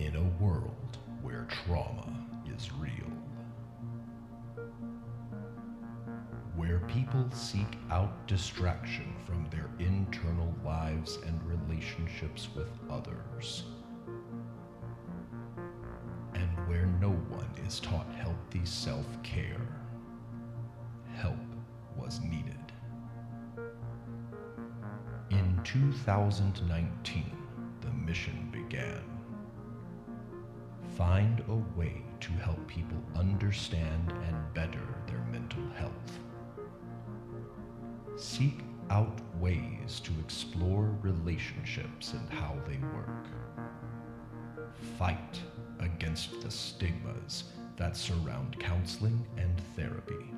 in a world where trauma is real, where people seek out distraction from their internal lives and relationships with others, and where no one is taught healthy self-care. Help was needed. In 2019, the mission began. Find a way to help people understand and better their mental health. Seek out ways to explore relationships and how they work. Fight against the stigmas that surround counseling and therapy.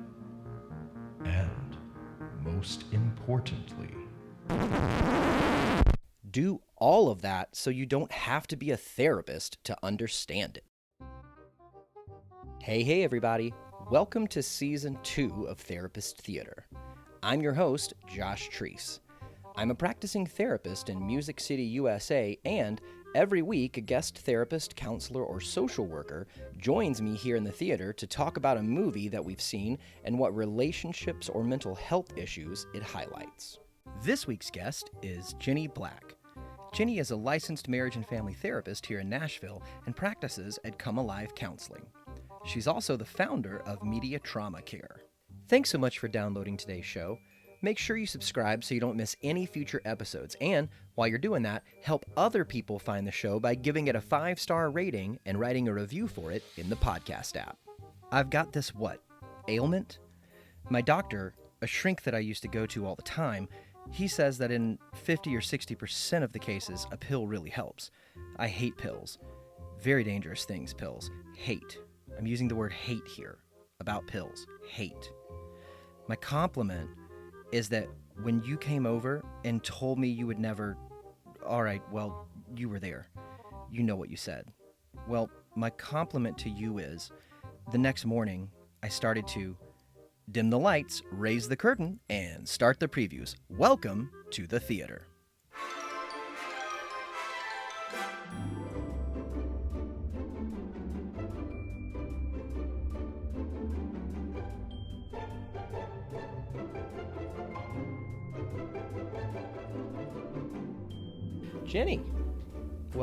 And, most importantly, do all of that so you don't have to be a therapist to understand it. Hey everybody. Welcome to Season 2 of Therapist Theater. I'm your host, Josh Treese. I'm a practicing therapist in Music City, USA, and every week a guest therapist, counselor, or social worker joins me here in the theater to talk about a movie that we've seen and what relationships or mental health issues it highlights. This week's guest is Jenny Black. Jenny is a licensed marriage and family therapist here in Nashville and practices at Come Alive Counseling. She's also the founder of Media Trauma Care. Thanks so much for downloading today's show. Make sure you subscribe so you don't miss any future episodes. And while you're doing that, help other people find the show by giving it a 5-star rating and writing a review for it in the podcast app. I've got this ailment? My doctor, a shrink that I used to go to all the time, he says that in 50 or 60% of the cases, a pill really helps. I hate pills. Very dangerous things, pills. Hate. I'm using the word hate here. About pills. Hate. My compliment is that when you came over and told me you would never... All right, well, you were there. You know what you said. Well, my compliment to you is, the next morning, I started to dim the lights, raise the curtain, and start the previews. Welcome to the theater. Jenny.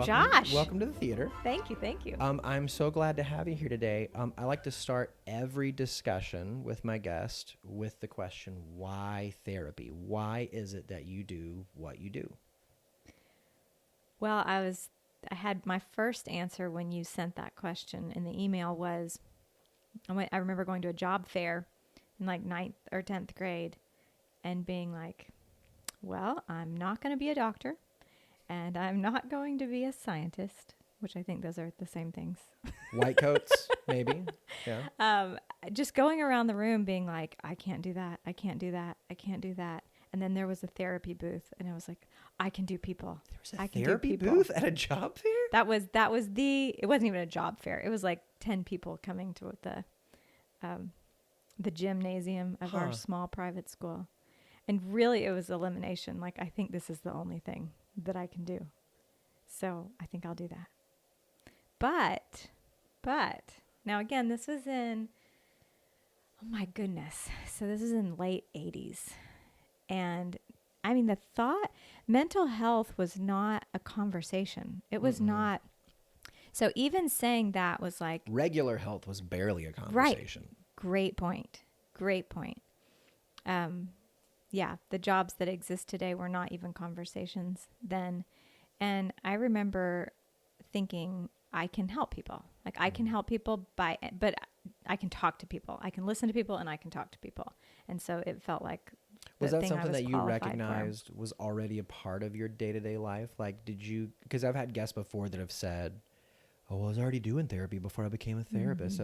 Josh. Welcome to the theater. Thank you. I'm so glad to have you here today. I like to start every discussion with my guest with the question, why therapy? Why is it that you do what you do? Well, I had my first answer when you sent that question in the email was, I remember going to a job fair in like 9th or 10th grade and being like, well, I'm not going to be a doctor. And I'm not going to be a scientist, which I think those are the same things. White coats, maybe. Yeah. Just going around the room being like, I can't do that. I can't do that. I can't do that. And then there was a therapy booth, and I was like, I can do people. There was a therapy booth at a job fair? It wasn't even a job fair. It was like 10 people coming to the gymnasium of our small private school. And really it was elimination. Like, I think this is the only thing that I can do. So I think I'll do that. But now again, this was in, oh my goodness. So this is in late 80s. And I mean, the thought, mental health was not a conversation. It was not. So even saying that was like. Regular health was barely a conversation. Right. Great point. Yeah, the jobs that exist today were not even conversations then. And I remember thinking, I can help people. Like, I can help people but I can talk to people. I can listen to people and I can talk to people. And so it felt like was that something that you recognized was already a part of your day-to-day life? Like, because I've had guests before that have said, oh, I was already doing therapy before I became a therapist.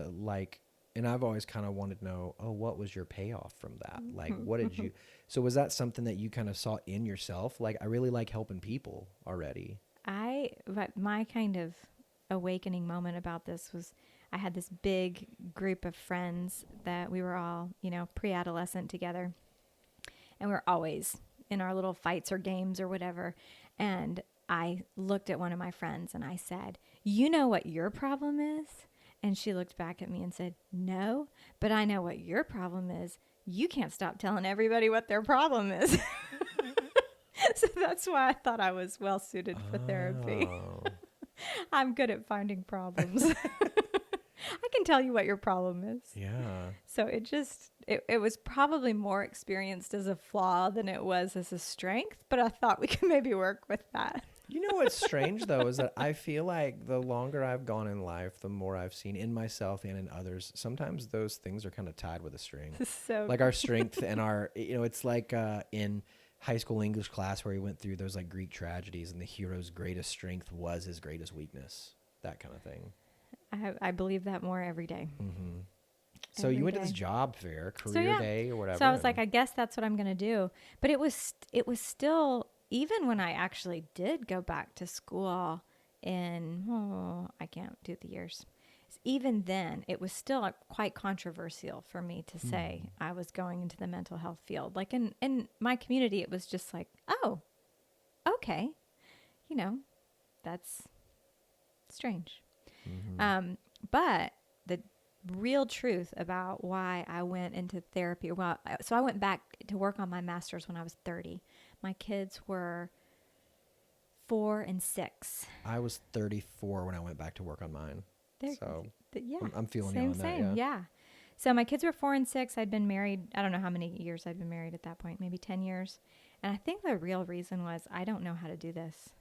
And I've always kind of wanted to know, what was your payoff from that? Like, what did you... So was that something that you kind of saw in yourself? Like, I really like helping people already. But my kind of awakening moment about this was I had this big group of friends that we were all, pre-adolescent together. And we were always in our little fights or games or whatever. And I looked at one of my friends and I said, "You know what your problem is?" And she looked back at me and said, "No, but I know what your problem is. You can't stop telling everybody what their problem is." So that's why I thought I was well suited for therapy. Oh. I'm good at finding problems. I can tell you what your problem is. Yeah. So it was probably more experienced as a flaw than it was as a strength, but I thought we could maybe work with that. You know what's strange though is that I feel like the longer I've gone in life, the more I've seen in myself and in others. Sometimes those things are kind of tied with a string. So Like our strength and our, it's like in high school English class where we went through those like Greek tragedies and the hero's greatest strength was his greatest weakness, that kind of thing. I believe that more every day. Mm-hmm. So Every you went to day. this job fair, career So, yeah. day or whatever. So I was like, I guess that's what I'm going to do. But it was still, even when I actually did go back to school I can't do the years. Even then, it was still quite controversial for me to say I was going into the mental health field. Like in my community, it was just like, oh, okay. That's strange. But the real truth about why I went into therapy, so I went back to work on my master's when I was 30. My kids were 4 and 6. I was 34 when I went back to work on mine. So Yeah, I'm feeling you on that. same. Yeah. So my kids were 4 and 6. I'd been married. I don't know how many years I'd been married at that point, maybe 10 years. And I think the real reason was I don't know how to do this.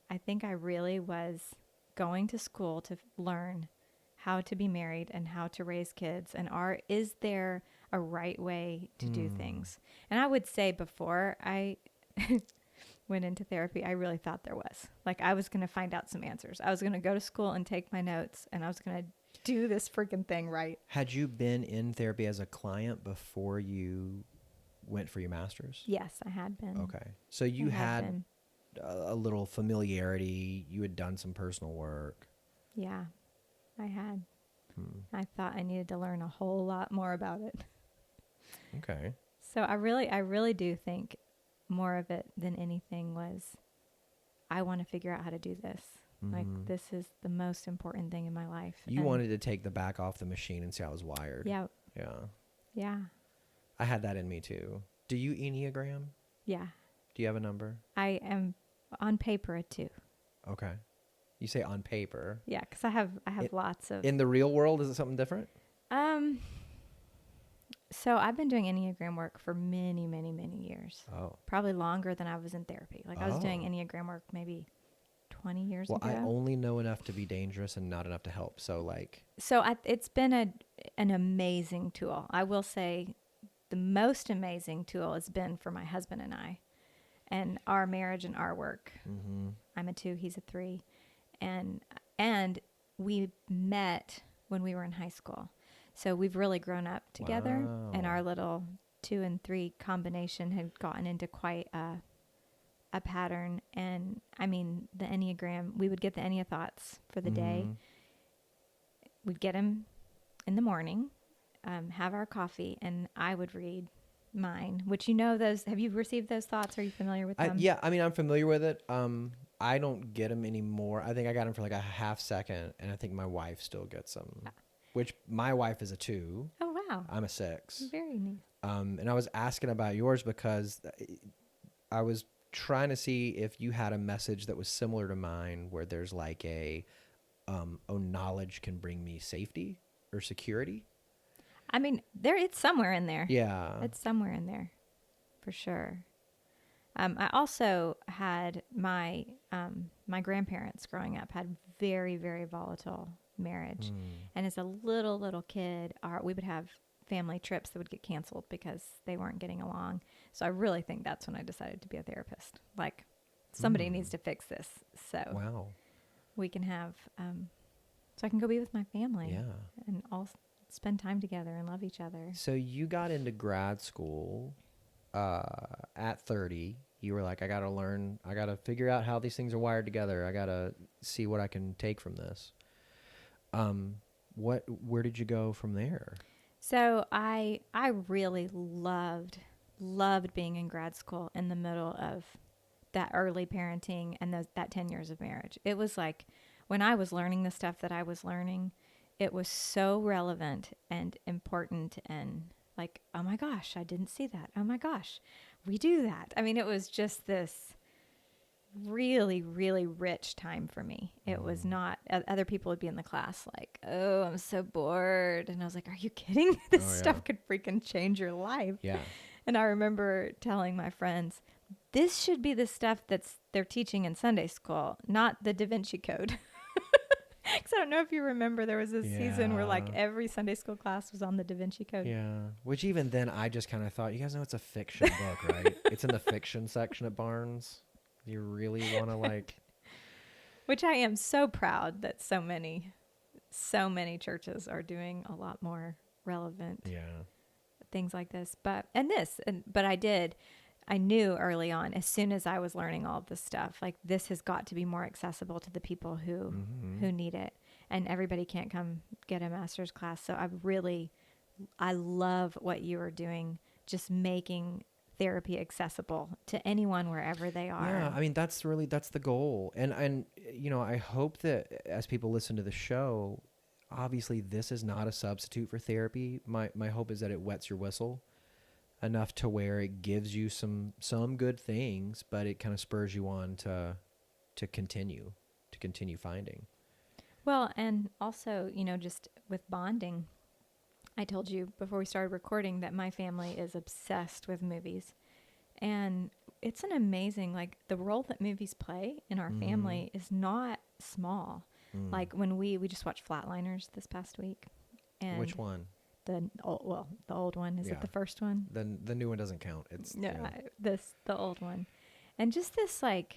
I think I really was going to school to learn how to be married and how to raise kids. And is there a right way to do things? And I would say before I went into therapy, I really thought there was. Like I was going to find out some answers. I was going to go to school and take my notes and I was going to do this freaking thing right. Had you been in therapy as a client before you went for your master's? Yes, I had been. Okay. So you had a little familiarity. You had done some personal work. Yeah, I had. I thought I needed to learn a whole lot more about it. Okay. So I really do think more of it than anything was, I want to figure out how to do this. Like this is the most important thing in my life. You wanted to take the back off the machine and see how it was wired. Yeah. Yeah. Yeah. I had that in me too. Do you Enneagram? Yeah. Do you have a number? I am on paper a 2. Okay. You say on paper. Yeah, because I have lots of. In the real world, is it something different? So I've been doing Enneagram work for many, many, many years. Oh. Probably longer than I was in therapy. Like I was doing Enneagram work maybe 20 years ago. Well, I only know enough to be dangerous and not enough to help. So like. So it's been an amazing tool. I will say the most amazing tool has been for my husband and I and our marriage and our work. Mm-hmm. I'm a 2, he's a 3. And we met when we were in high school. So we've really grown up together. Wow. And our little 2 and 3 combination had gotten into quite a pattern. And I mean, the Enneagram, we would get the Ennea thoughts for the day. We'd get them in the morning, have our coffee, and I would read mine, which those, have you received those thoughts? Are you familiar with them? Yeah, I mean, I'm familiar with it. I don't get them anymore. I think I got them for like a half second, and I think my wife still gets them, which my wife is a 2. Oh, wow. I'm a 6. Very neat. And I was asking about yours because I was trying to see if you had a message that was similar to mine, where there's like knowledge can bring me safety or security. I mean, it's somewhere in there. Yeah. It's somewhere in there, for sure. I also had my grandparents growing up had very, very volatile marriage. And as a little kid, we would have family trips that would get canceled because they weren't getting along. So I really think that's when I decided to be a therapist. Like, somebody needs to fix this. So Wow. we can have, so I can go be with my family. Yeah. And all spend time together and love each other. So you got into grad school at 30. You were like, I got to learn, I got to figure out how these things are wired together. I got to see what I can take from this. Where did you go from there? So I really loved being in grad school in the middle of that early parenting and that 10 years of marriage. It was like when I was learning the stuff that I was learning, it was so relevant and important and like, oh my gosh, I didn't see that. Oh my gosh, we do that. I mean, it was just this really, really rich time for me. It was not, other people would be in the class like, oh, I'm so bored. And I was like, are you kidding? This Oh, yeah. stuff could freaking change your life. Yeah. And I remember telling my friends, this should be the stuff they're teaching in Sunday school, not the Da Vinci Code. Because I don't know if you remember, there was a season where like Yeah. every Sunday school class was on the Da Vinci Code. Yeah. Which even then I just kind of thought, you guys know it's a fiction book, right? It's in the fiction section at Barnes. You really want to like... Which I am so proud that so many churches are doing a lot more relevant Yeah. things like this. But I knew early on, as soon as I was learning all of this stuff, like this has got to be more accessible to the people who need it. And everybody can't come get a master's class. So I love what you are doing, just making therapy accessible to anyone wherever they are. Yeah, I mean that's the goal. And you know, I hope that as people listen to the show, obviously this is not a substitute for therapy. My hope is that it wets your whistle enough to where it gives you some good things, but it kind of spurs you on to continue finding. Well, and also, just with bonding, I told you before we started recording that my family is obsessed with movies. And it's an amazing, like, the role that movies play in our family is not small. Like, when we just watched Flatliners this past week. And Which one? the old one. Is it the first one? Then the new one doesn't count. It's The old one. And just this, like,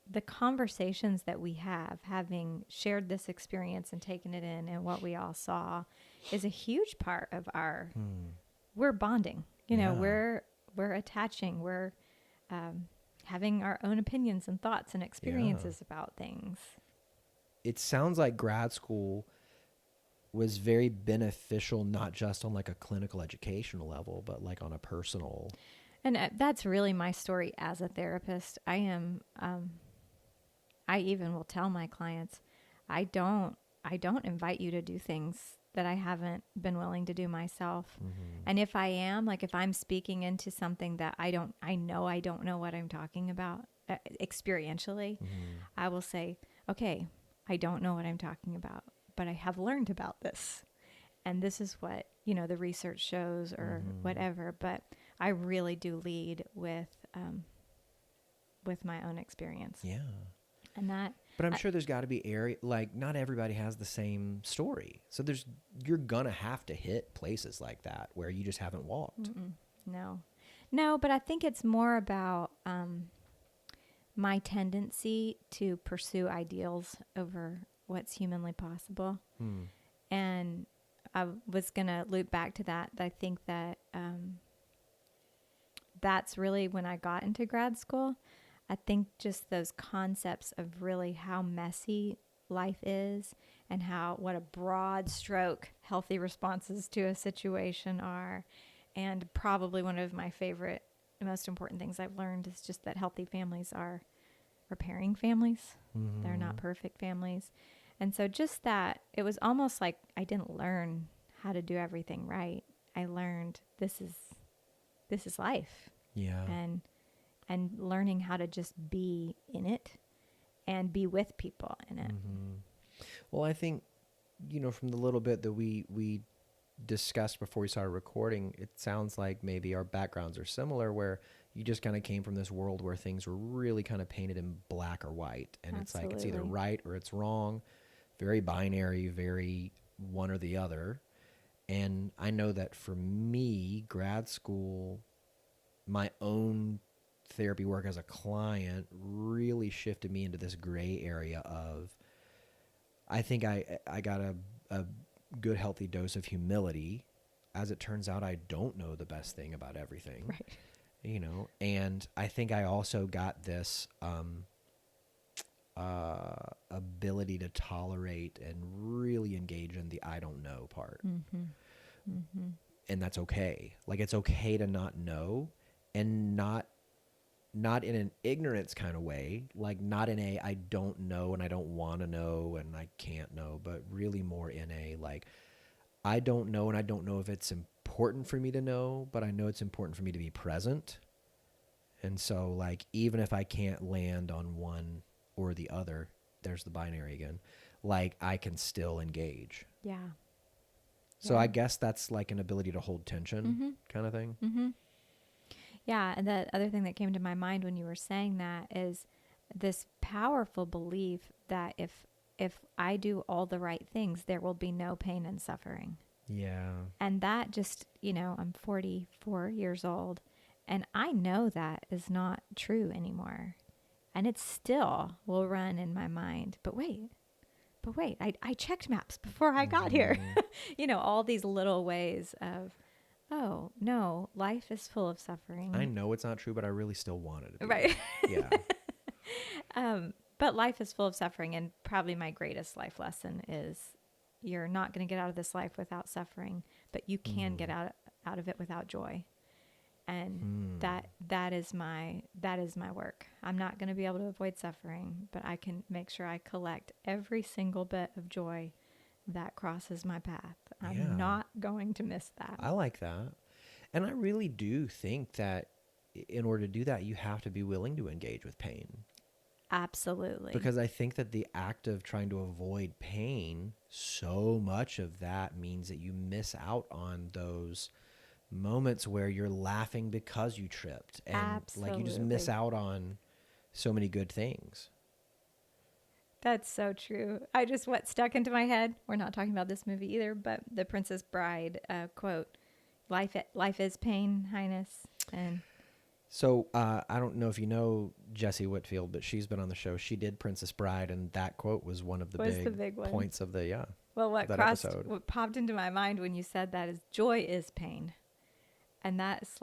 the conversations that we have, having shared this experience and taken it in and what we all saw, is a huge part of our, we're bonding, we're attaching, we're having our own opinions and thoughts and experiences about things. It sounds like grad school was very beneficial, not just on like a clinical educational level, but like on a personal. And that's really my story as a therapist. I am, I even will tell my clients, I don't invite you to do things that I haven't been willing to do myself. And if I am, like, if I'm speaking into something that I don't know what I'm talking about experientially, I will say, okay, I don't know what I'm talking about, but I have learned about this. And this is what, the research shows or whatever. But I really do lead with my own experience. Yeah. And that. But I'm sure there's got to be like not everybody has the same story. So you're gonna have to hit places like that where you just haven't walked. No, but I think it's more about my tendency to pursue ideals over what's humanly possible. And I was gonna loop back to that. I think that that's really when I got into grad school. I think just those concepts of really how messy life is and what a broad stroke healthy responses to a situation are. And probably one of my favorite, most important things I've learned is just that healthy families are repairing families. They're not perfect families. And so just that, it was almost like I didn't learn how to do everything right. I learned this is life. Yeah. And learning how to just be in it and be with people in it. Well, I think, from the little bit that we discussed before we started recording, it sounds like maybe our backgrounds are similar, where you just kind of came from this world where things were really kind of painted in black or white. And It's like, it's either right or it's wrong, very binary, very one or the other. And I know that for me, grad school, my own therapy work as a client really shifted me into this gray area of, I think I got a good healthy dose of humility. As it turns out, I don't know the best thing about everything. Right. And I think I also got this ability to tolerate and really engage in the I don't know part. And that's okay. Like, it's okay to not know and not not in an ignorance kind of way, like not in a I don't know and I don't want to know and I can't know, but really more in a like I don't know and I don't know if it's important for me to know, but I know it's important for me to be present. And so like even if I can't land on one or the other, there's the binary again, like I can still engage. Yeah. So Yeah. I guess that's like an ability to hold tension kind of thing. Mm-hmm. Yeah. And the other thing that came to my mind when you were saying that is this powerful belief that if I do all the right things, there will be no pain and suffering. Yeah. And that just, I'm 44 years old, and I know that is not true anymore. And it still will run in my mind. But wait, I checked maps before I got here. All these little ways of, oh, no, life is full of suffering. I know it's not true, but I really still want it to be. Right. Yeah. But life is full of suffering. And probably my greatest life lesson is you're not going to get out of this life without suffering, but you can get out of it without joy. And that is my work. I'm not going to be able to avoid suffering, but I can make sure I collect every single bit of joy that crosses my path. I'm not going to miss that. I like that. And I really do think that in order to do that, you have to be willing to engage with pain. Absolutely. Because I think that the act of trying to avoid pain, so much of that means that you miss out on those moments where you're laughing because you tripped. And like you just miss out on so many good things. That's so true. What stuck into my head, we're not talking about this movie either, but the Princess Bride quote, life is pain, Highness. And so I don't know if you know Jessie Whitfield, but she's been on the show. She did Princess Bride, and that quote was one of the big points of the well, what episode. What popped into my mind when you said that is joy is pain. And that's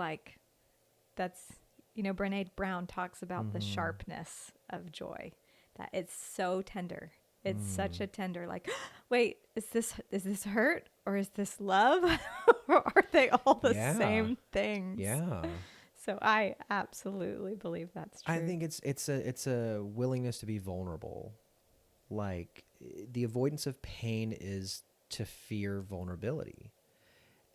Brené Brown talks about the sharpness of joy, that it's so tender. It's such a tender, like, wait, is this hurt or is this love? Or are they all the same things? Yeah. So I absolutely believe that's true. I think it's a willingness to be vulnerable. Like the avoidance of pain is to fear vulnerability.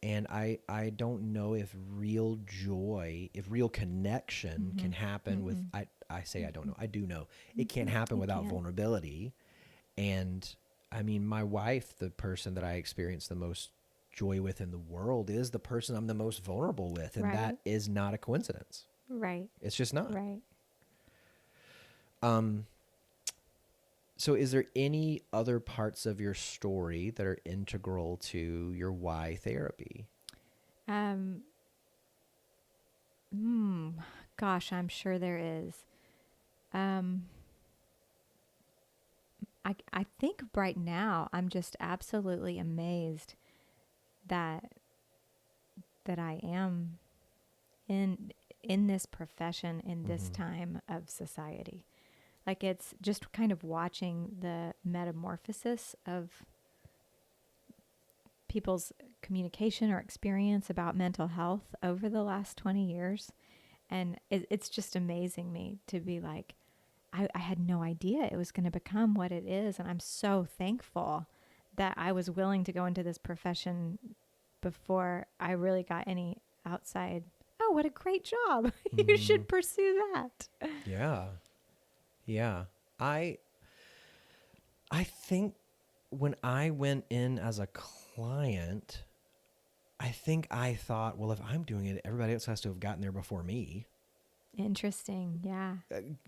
And I don't know if real joy, if real connection can happen with, I say I don't know. I do know. It can't happen without vulnerability. And I mean, my wife, the person that I experience the most joy with in the world, is the person I'm the most vulnerable with. And that is not a coincidence. Right. It's just not. Right. So is there any other parts of your story that are integral to your why therapy? Gosh, I'm sure there is. I think right now I'm just absolutely amazed that I am in this profession in this time of society. Like it's just kind of watching the metamorphosis of people's communication or experience about mental health over the last 20 years. And it's just amazing me to be like, I had no idea it was going to become what it is. And I'm so thankful that I was willing to go into this profession before I really got any outside, oh, what a great job. You should pursue that. Yeah. Yeah. I think when I went in as a client, I think I thought, well, if I'm doing it, everybody else has to have gotten there before me. Interesting. Yeah.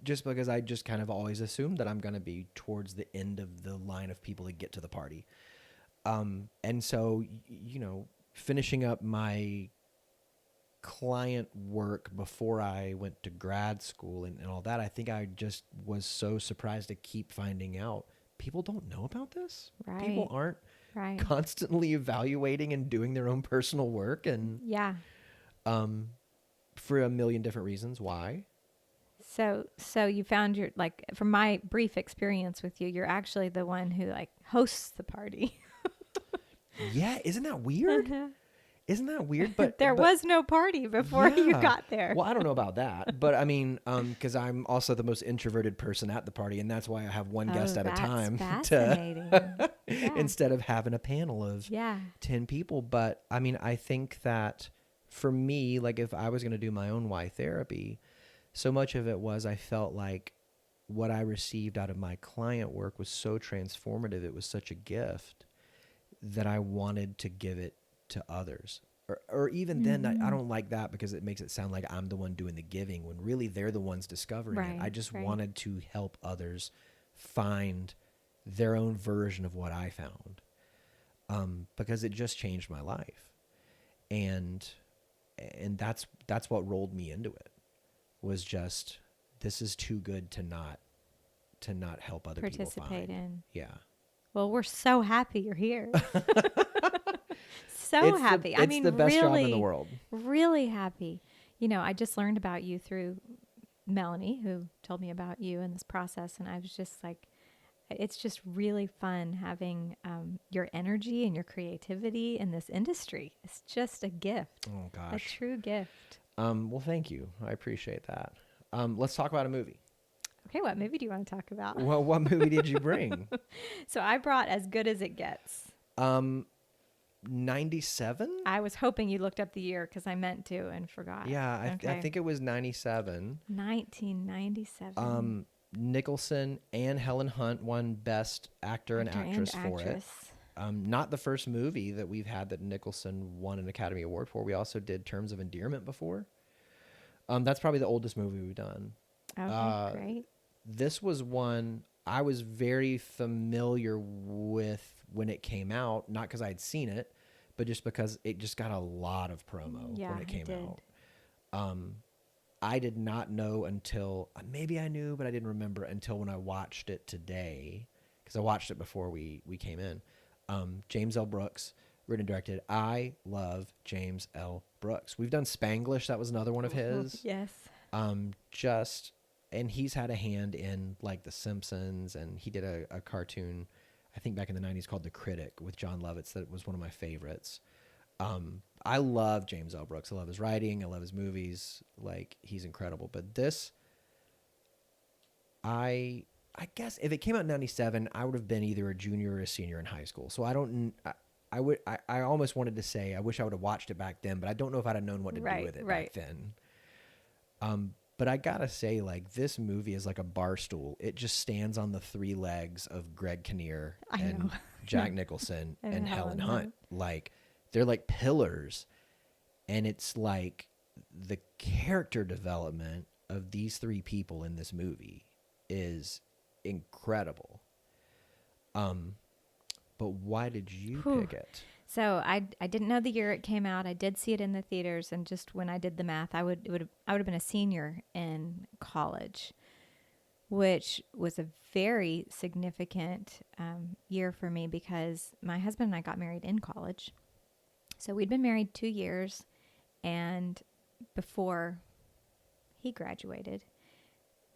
Just because I just kind of always assumed that I'm going to be towards the end of the line of people to get to the party. And so, finishing up my client work before I went to grad school and all that, I think I just was so surprised to keep finding out people don't know about this. Right. People aren't constantly evaluating and doing their own personal work. And for a million different reasons. Why? So you found from my brief experience with you, you're actually the one who hosts the party. Yeah. Isn't that weird? Isn't that weird? But There but, was no party before you yeah. got there. Well, I don't know about that, but I mean, because I'm also the most introverted person at the party, and that's why I have one guest at a That's time fascinating. Yeah. instead of having a panel of Yeah. 10 people. But I mean, I think that for me, like if I was going to do my own Y therapy, so much of it was I felt like what I received out of my client work was so transformative. It was such a gift that I wanted to give it to others. Or even then, I don't like that because it makes it sound like I'm the one doing the giving when really they're the ones discovering it. I Right, just right. wanted to help others find their own version of what I found, because it just changed my life, and that's what rolled me into it. Was just, this is too good to not help other people Participate find. in. Yeah. Well, we're so happy you're here. So It's happy. The, it's the best job in the world. Really happy. You know, I just learned about you through Melanie, who told me about you in this process. And I was just like, it's just really fun having your energy and your creativity in this industry. It's just a gift, Oh a gosh. true gift. Well, thank you. I appreciate that. Let's talk about a movie. Okay, what movie do you want to talk about? Well, what movie did you bring? So I brought As Good as It Gets. 97? I was hoping you looked up the year because I meant to and forgot. Yeah, I Okay. think it was 97. 1997. Nicholson and Helen Hunt won Best Actor and Actress for it. Not the first movie that we've had that Nicholson won an Academy Award for. We also did Terms of Endearment before. That's probably the oldest movie we've done. Okay, great. This was one I was very familiar with when it came out, not because I had seen it, but just because it just got a lot of promo Yeah, when it came did. out. I did not know until, maybe I knew, but I didn't remember until when I watched it today, because I watched it before we came in. James L. Brooks, written and directed. I love James L. Brooks. We've done Spanglish. That was another one of his. Yes. And he's had a hand in like The Simpsons, and he did a cartoon, I think back in the 90s, called The Critic with John Lovitz that was one of my favorites. I love James L. Brooks. I love his writing. I love his movies. Like, he's incredible. But this, I guess if it came out in 97, I would have been either a junior or a senior in high school. So I almost wanted to say I wish I would have watched it back then, but I don't know if I'd have known what to do with it back then. But I gotta say, like, this movie is like a bar stool. It just stands on the three legs of Greg Kinnear and Jack Nicholson and Helen Hunt. Like, they're like pillars. And it's like the character development of these three people in this movie is incredible. But why did you pick it? So I didn't know the year it came out. I did see it in the theaters, and just when I did the math, I would have been a senior in college, which was a very significant year for me because my husband and I got married in college. So we'd been married 2 years, and before he graduated,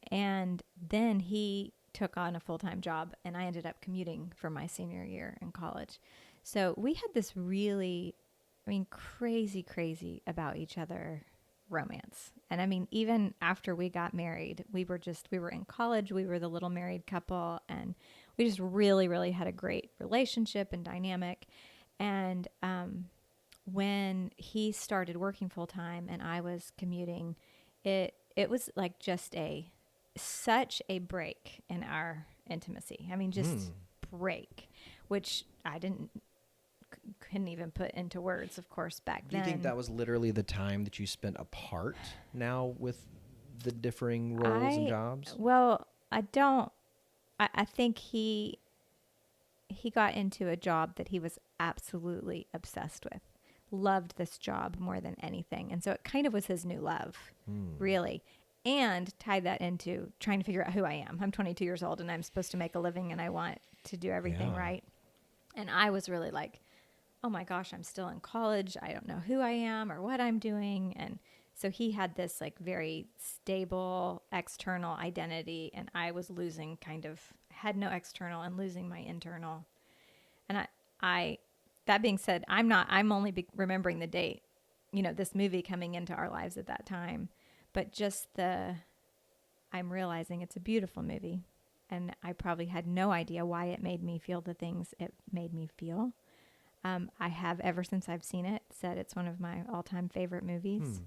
and then he took on a full-time job, and I ended up commuting for my senior year in college. So we had this really, crazy about each other romance. And I mean, even after we got married, we were in college, we were the little married couple, and we just really, really had a great relationship and dynamic. And when he started working full time and I was commuting, it was like just such a break in our intimacy. I mean, just break, which I couldn't even put into words, of course, back then. Do you think that was literally the time that you spent apart now with the differing roles and jobs? Well, I don't. I think he got into a job that he was absolutely obsessed with. Loved this job more than anything. And so it kind of was his new love, really. And tied that into trying to figure out who I am. I'm 22 years old and I'm supposed to make a living and I want to do everything right. And I was really like, oh my gosh, I'm still in college. I don't know who I am or what I'm doing. And so he had this like very stable external identity, and I was losing had no external and losing my internal. And I that being said, I'm only remembering the date, this movie coming into our lives at that time, but just I'm realizing it's a beautiful movie, and I probably had no idea why it made me feel the things it made me feel. I have, ever since I've seen it, said it's one of my all-time favorite movies,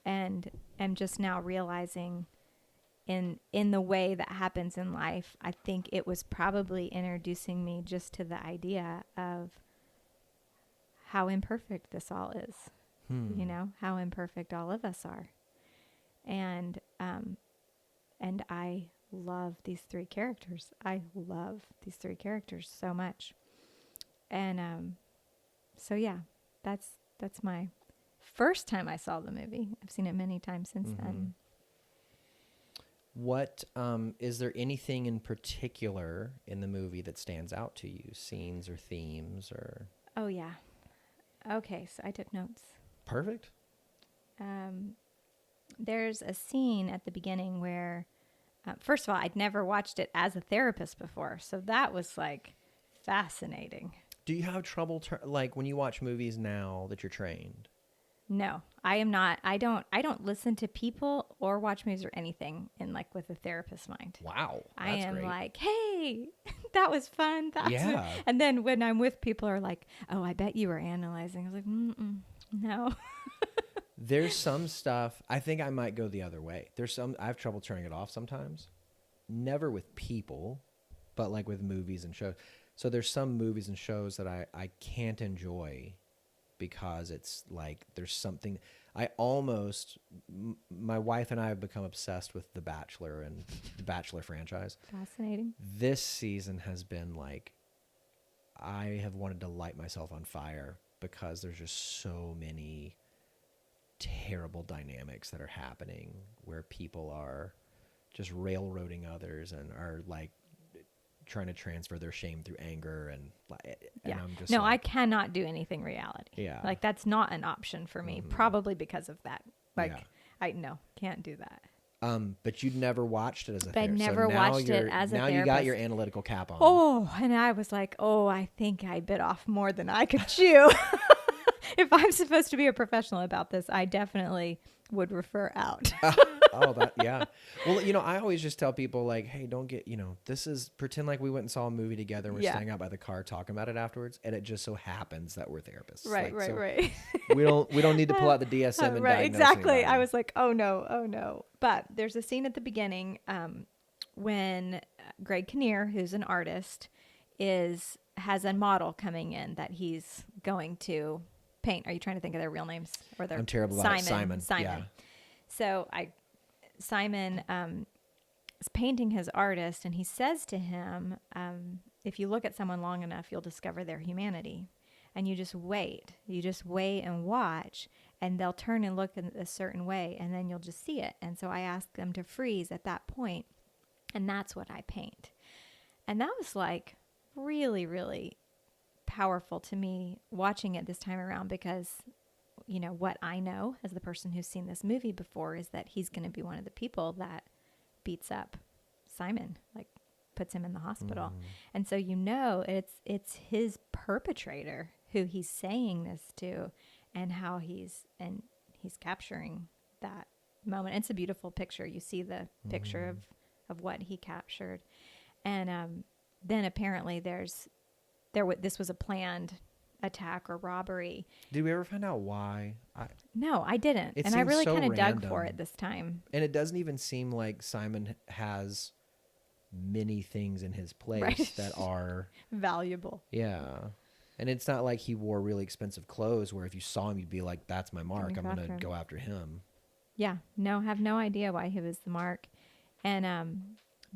and am just now realizing in the way that happens in life, I think it was probably introducing me just to the idea of how imperfect this all is, how imperfect all of us are. And I love these three characters. I love these three characters so much. And so yeah, that's my first time I saw the movie. I've seen it many times since then. What is there anything in particular in the movie that stands out to you? Scenes or themes or? Oh yeah. Okay, so I took notes. Perfect. There's a scene at the beginning where, first of all, I'd never watched it as a therapist before, so that was like fascinating. Do you have trouble like when you watch movies now that you're trained? No, I am not. I don't listen to people or watch movies or anything with a therapist's mind. Wow, I that's am great. like, hey, that was fun. Yeah. And then when I'm with people are like, oh, I bet you were analyzing. I was like, no. There's some stuff, I think I might go the other way. I have trouble turning it off sometimes. Never with people, but like with movies and shows. So there's some movies and shows that I can't enjoy because it's like there's something. My wife and I have become obsessed with The Bachelor and the Bachelor franchise. Fascinating. This season has been like, I have wanted to light myself on fire because there's just so many terrible dynamics that are happening where people are just railroading others and are like trying to transfer their shame through anger and Yeah. I'm just no, like, I cannot do anything reality. Yeah. Like that's not an option for me, probably because of that. Like Yeah. Can't do that. But you'd never watched it as a But I therapist. never watched it as a Now you got therapist. your analytical cap on. Oh, and I was like, I think I bit off more than I could chew. If I'm supposed to be a professional about this, I definitely would refer out. Yeah. Well, I always just tell people like, hey, don't get, pretend like we went and saw a movie together and we're staying out by the car talking about it afterwards. And it just so happens that we're therapists. Right. We don't need to pull out the DSM and right, diagnose exactly. anybody. I was like, oh no. But there's a scene at the beginning when Greg Kinnear, who's an artist, has a model coming in that he's going to paint. Are you trying to think of their real names or their? I'm terrible at it. Simon. Yeah. So Simon is painting his artist, and he says to him, if you look at someone long enough, you'll discover their humanity. And you just wait and watch, and they'll turn and look in a certain way, and then you'll just see it. And so I ask them to freeze at that point, and that's what I paint. And that was like really, really powerful to me watching it this time around, because what I know as the person who's seen this movie before is that he's going to be one of the people that beats up Simon, like puts him in the hospital. And so it's his perpetrator who he's saying this to, and how he's capturing that moment. It's a beautiful picture. You see the picture of what he captured. And then apparently this was a planned attack or robbery. Did we ever find out why? No, I didn't. It And I seems really so kind of dug random. for it this time. And it doesn't even seem like Simon has many things in his place Right. that are Valuable. Yeah. And it's not like he wore really expensive clothes where if you saw him, you'd be like, that's my mark. I'm going to go after him. Yeah. No, have no idea why he was the mark. And,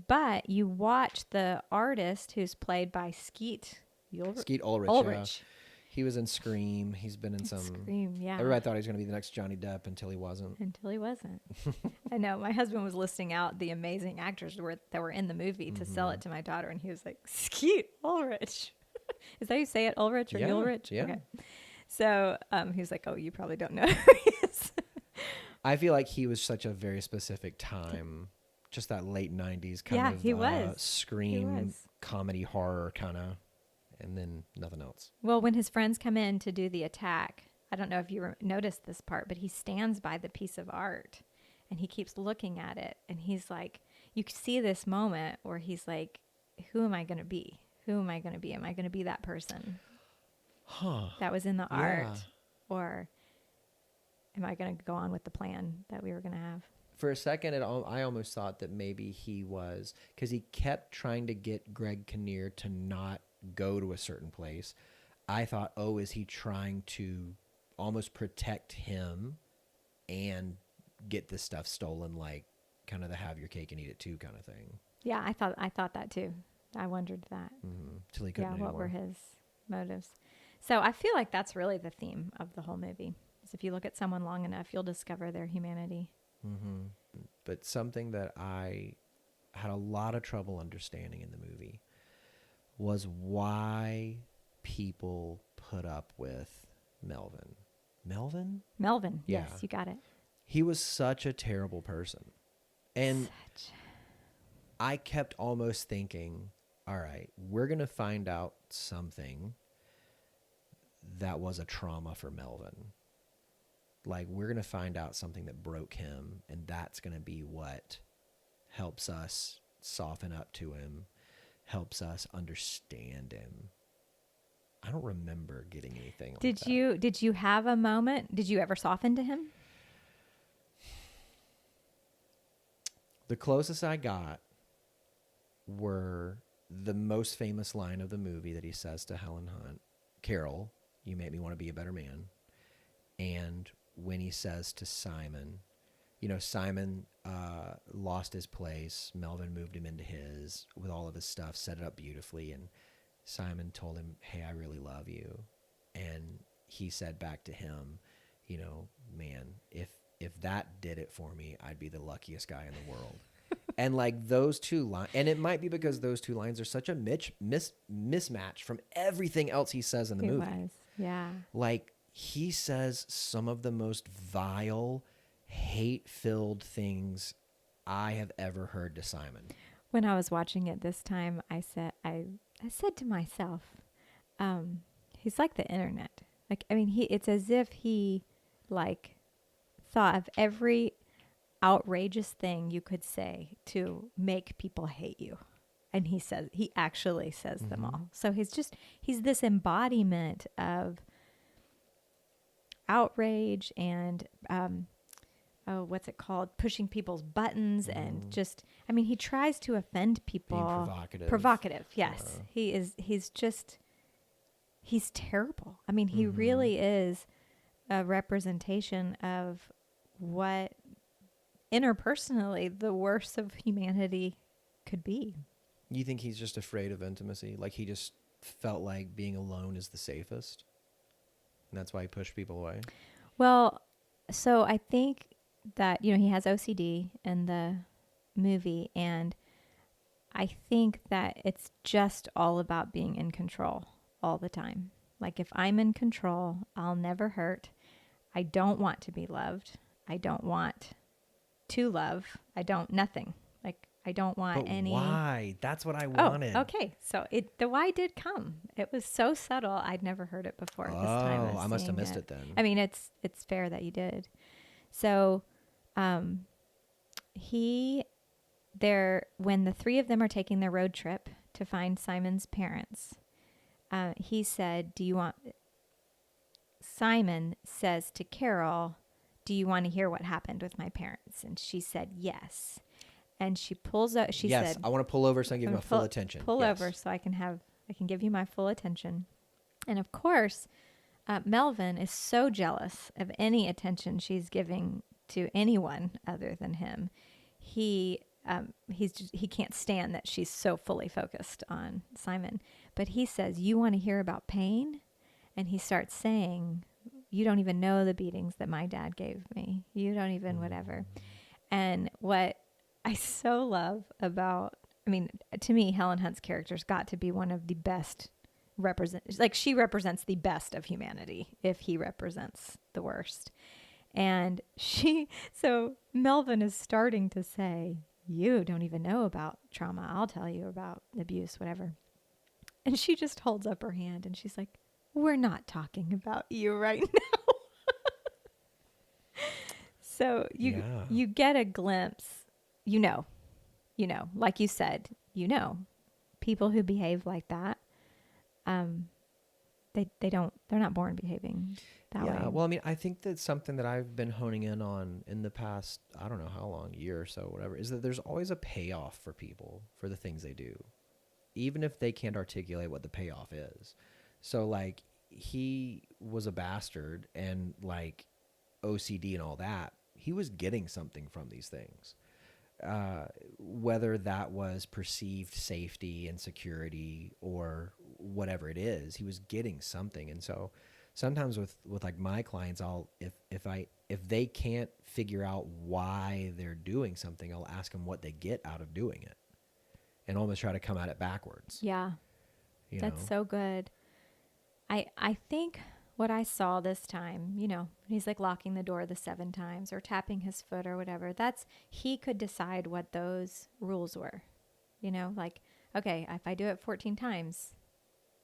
but you watch the artist who's played by Skeet Ulrich. Yeah. He was in Scream. He's been in some. Scream, yeah. Everybody thought he was going to be the next Johnny Depp until he wasn't. I know. My husband was listing out the amazing actors that were in the movie to sell it to my daughter, and he was like, Skeet Ulrich. Is that how you say it, Ulrich or Ulrich? Yeah. Okay. So he was like, oh, you probably don't know who he is. I feel like he was such a very specific time, just that late 90s kind of he was. Scream He was. comedy horror kind of. and then nothing else. Well, when his friends come in to do the attack, I don't know if you noticed this part, but he stands by the piece of art and he keeps looking at it. And he's like, you can see this moment where he's like, who am I going to be? Who am I going to be? Am I going to be that person that was in the art? Or am I going to go on with the plan that we were going to have? For a second, I almost thought that maybe he was, because he kept trying to get Greg Kinnear to not go to a certain place. I thought, oh, is he trying to almost protect him and get this stuff stolen, like kind of the have your cake and eat it too kind of thing. Yeah, I thought that too. I wondered that. Till he couldn't Yeah, what anymore. were his motives? So I feel like that's really the theme of the whole movie. Is if you look at someone long enough, you'll discover their humanity. But something that I had a lot of trouble understanding in the movie was why people put up with Melvin. Melvin? Melvin, Yeah. yes, you got it. He was such a terrible person. And I kept almost thinking, all right, we're going to find out something that was a trauma for Melvin. Like, we're going to find out something that broke him, and that's going to be what helps us soften up to him, helps us understand him. I don't remember getting anything like that. Did you have a moment? Did you ever soften to him? The closest I got were the most famous line of the movie that he says to Helen Hunt, Carol, you make me want to be a better man. And when he says to Simon, you know, Simon lost his place. Melvin moved him into his with all of his stuff, set it up beautifully. And Simon told him, hey, I really love you. And he said back to him, you know, man, if that did it for me, I'd be the luckiest guy in the world. And like those two lines, and it might be because those two lines are such a mismatch from everything else he says in the movie. It was, yeah. Like, he says some of the most vile, hate-filled things I have ever heard to Simon. When I was watching it this time, I said to myself, he's like the internet. Like, I mean, it's as if he like thought of every outrageous thing you could say to make people hate you. And he actually says them all. So he's this embodiment of outrage and what's it called, pushing people's buttons and just, I mean, he tries to offend people. Being provocative, yes. He's terrible. I mean, he really is a representation of what interpersonally the worst of humanity could be. You think he's just afraid of intimacy? Like, he just felt like being alone is the safest? And that's why he pushed people away? Well, so I think that, you know, he has OCD in the movie, and I think that it's just all about being in control all the time. Like, if I'm in control, I'll never hurt. I don't want to be loved. I don't want to love. Nothing. Like, I don't want But any. why? That's what I wanted. Oh, okay. So the why did come. It was so subtle. I'd never heard it before. This time Oh, I must have missed it then. I mean, it's fair that you did. So, when the three of them are taking their road trip to find Simon's parents, he said, Simon says to Carol, do you want to hear what happened with my parents? And she said, yes. And she pulls out, she yes, said, I want to pull over so I can give I'm you my full attention. Pull Yes. over so I can give you my full attention. And of course, Melvin is so jealous of any attention she's giving to anyone other than him. He can't stand that she's so fully focused on Simon. But he says, you want to hear about pain? And he starts saying, you don't even know the beatings that my dad gave me. You don't even whatever. And what I so love about, I mean, to me, Helen Hunt's character's got to be one of the best she represents the best of humanity if he represents the worst. And so Melvin is starting to say, you don't even know about trauma. I'll tell you about abuse, whatever. And she just holds up her hand and she's like, we're not talking about you right now. So Yeah. you get a glimpse, you know, like you said, people who behave like that, they're not born behaving that way. Yeah, well, I mean, I think that's something that I've been honing in on in the past, I don't know how long, year or so, whatever, is that there's always a payoff for people for the things they do, even if they can't articulate what the payoff is. So, like, he was a bastard and, like, OCD and all that. He was getting something from these things. Whether that was perceived safety and security or whatever it is, he was getting something. And so sometimes with like my clients, if they can't figure out why they're doing something, I'll ask them what they get out of doing it and almost try to come at it backwards. Yeah, that's so good. I think what I saw this time, he's like locking the door the 7 times or tapping his foot or whatever. He could decide what those rules were, like, okay, if I do it 14 times,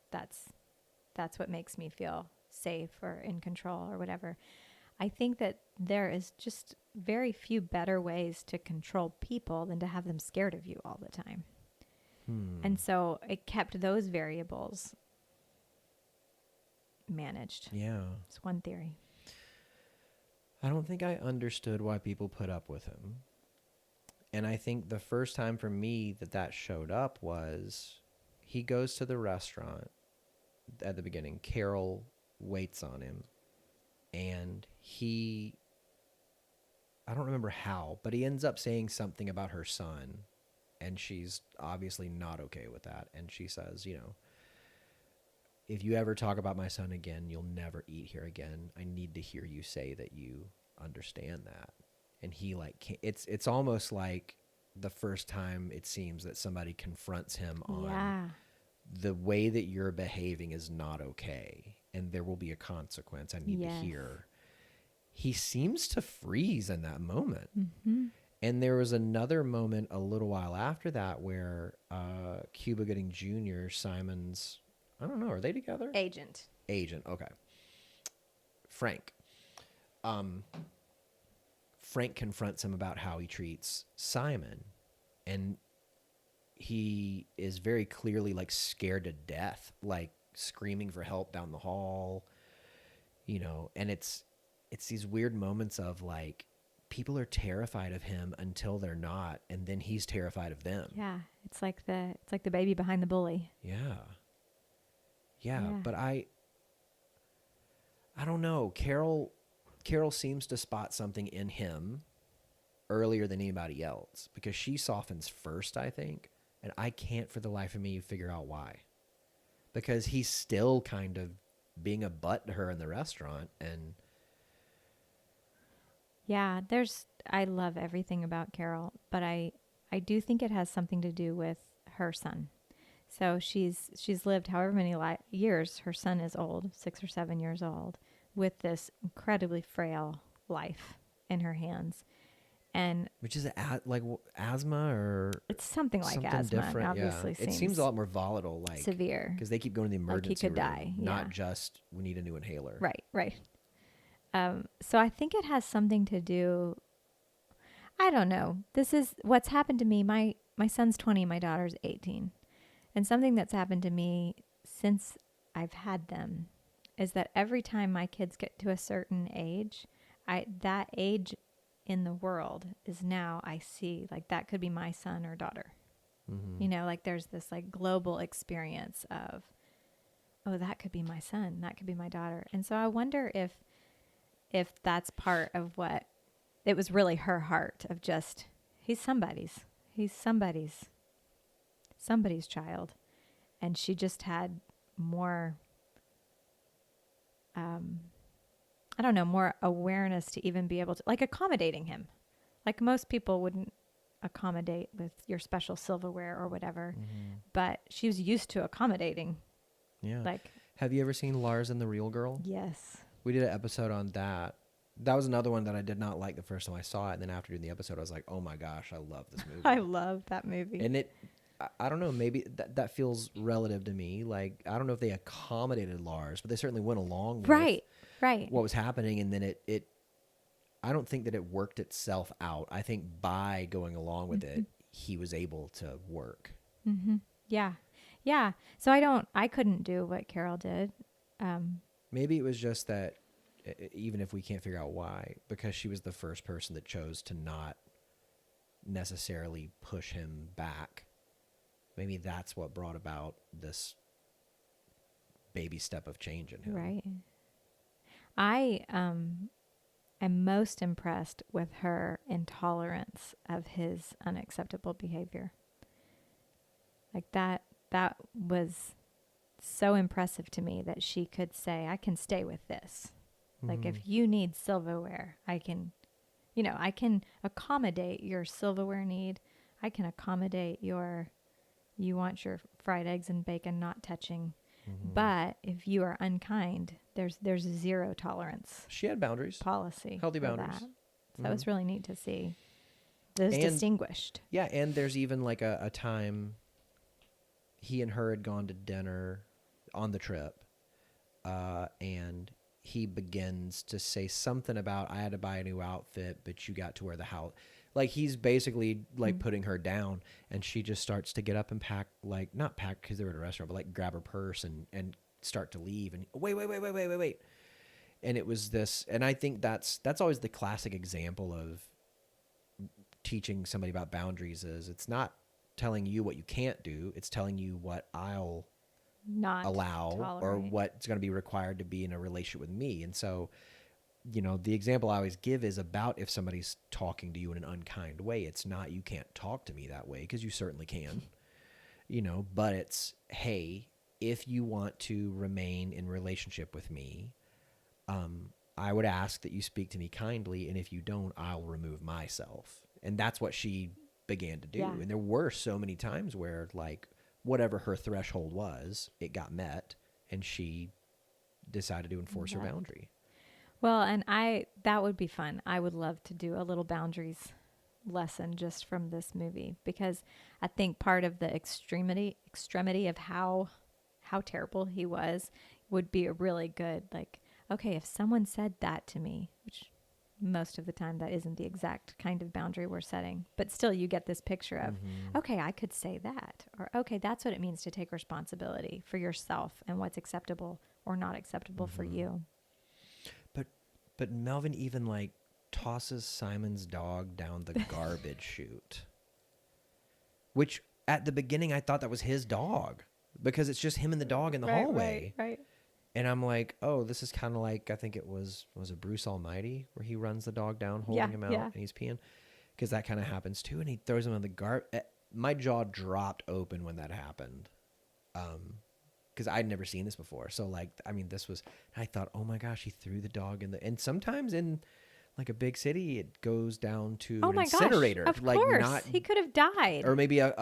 that's what makes me feel safe or in control or whatever. I think that there is just very few better ways to control people than to have them scared of you all the time. And so it kept those variables managed. Yeah. It's one theory. I don't think I understood why people put up with him. And I think the first time for me that showed up was he goes to the restaurant at the beginning. Carol waits on him. And I don't remember how, but he ends up saying something about her son. And she's obviously not okay with that. And she says, if you ever talk about my son again, you'll never eat here again. I need to hear you say that you understand that. And he it's almost like the first time it seems that somebody confronts him on the way that you're behaving is not okay. And there will be a consequence. I need to hear. He seems to freeze in that moment. Mm-hmm. And there was another moment a little while after that where Cuba Gooding Jr., Simon's, I don't know, are they together? Agent, okay. Frank. Frank confronts him about how he treats Simon. And he is very clearly, like, scared to death, like, screaming for help down the hall. And it's these weird moments of, like, people are terrified of him until they're not, and then he's terrified of them. Yeah, it's like the baby behind the bully. Yeah, but I don't know. Carol seems to spot something in him earlier than anybody else because she softens first, I think, and I can't for the life of me figure out why. Because he's still kind of being a butt to her in the restaurant, and yeah, I love everything about Carol, but I do think it has something to do with her son. So she's lived however many years her son is old, 6 or 7 years old, with this incredibly frail life in her hands. And which is like asthma or it's something like something asthma. different. Obviously, it seems a lot more volatile, like severe, because they keep going to the emergency like he could room, die. not just we need a new inhaler. Right. So I think it has something to do. I don't know. This is what's happened to me. My son's 20, my daughter's 18, and something that's happened to me since I've had them is that every time my kids get to a certain age, that age in the world is now I see like that could be my son or daughter. Mm-hmm. Like there's this like global experience of, oh, that could be my son, that could be my daughter. And so I wonder if that's part of what it was really her heart of just, he's somebody's child. And she just had more, I don't know, more awareness to even be able to, like, accommodating him. Like most people wouldn't accommodate with your special silverware or whatever, but she was used to accommodating. Yeah. Like, have you ever seen Lars and the Real Girl? yes. We did an episode on that. That was another one that I did not like the first time I saw it. And then after doing the episode, I was like, oh my gosh, I love this movie. I love that movie. And I don't know. Maybe that feels relative to me. Like, I don't know if they accommodated Lars, but they certainly went along with Right. what was happening. And then I don't think that it worked itself out. I think by going along with it, he was able to work. Yeah. Yeah. So I couldn't do what Carol did. Maybe it was just that, even if we can't figure out why, because she was the first person that chose to not necessarily push him back. Maybe that's what brought about this baby step of change in him. Right. I am most impressed with her intolerance of his unacceptable behavior. Like that was so impressive to me that she could say, I can stay with this. Like, if you need silverware, I can accommodate your silverware need. I can accommodate you want your fried eggs and bacon not touching. But if you are unkind, there's a zero tolerance She had boundaries. policy. Healthy for boundaries. that. So it's really neat to see those And- distinguished. Yeah, and there's even like a time he and her had gone to dinner on the trip, and he begins to say something about, I had to buy a new outfit, but you got to wear the house. Like, he's basically like putting her down, and she just starts to get up and pack, like, not pack because they were at a restaurant, but like grab her purse and start to leave. And wait. And it was this, and I think that's always the classic example of teaching somebody about boundaries. Is it's not telling you what you can't do, it's telling you what I'll Not allow or tolerate. what's going to be required to be in a relationship with me. And so, the example I always give is about if somebody's talking to you in an unkind way. It's not, you can't talk to me that way, because you certainly can, but it's, hey, if you want to remain in relationship with me, I would ask that you speak to me kindly, and if you don't, I'll remove myself. And that's what she began to do. Yeah. And there were so many times where, like, whatever her threshold was, it got met, and she decided to enforce her boundary. Well, and that would be fun. I would love to do a little boundaries lesson just from this movie, because I think part of the extremity of how terrible he was would be a really good, like, okay, if someone said that to me, which most of the time that isn't the exact kind of boundary we're setting, but still you get this picture of, okay, I could say that, or okay, that's what it means to take responsibility for yourself and what's acceptable or not acceptable for you. But Melvin even, like, tosses Simon's dog down the garbage chute, which at the beginning I thought that was his dog, because it's just him and the dog in the hallway. Right. And I'm like, oh, this is kind of like, I think it was it Bruce Almighty, where he runs the dog down, holding him out, and he's peeing, because that kind of happens too. And he throws him on the garbage. My jaw dropped open when that happened, because I'd never seen this before. So, like, I mean, I thought, oh my gosh, he threw the dog and sometimes in, like, a big city, it goes down to an incinerator. Gosh, of like, course. not, He could have died. or maybe at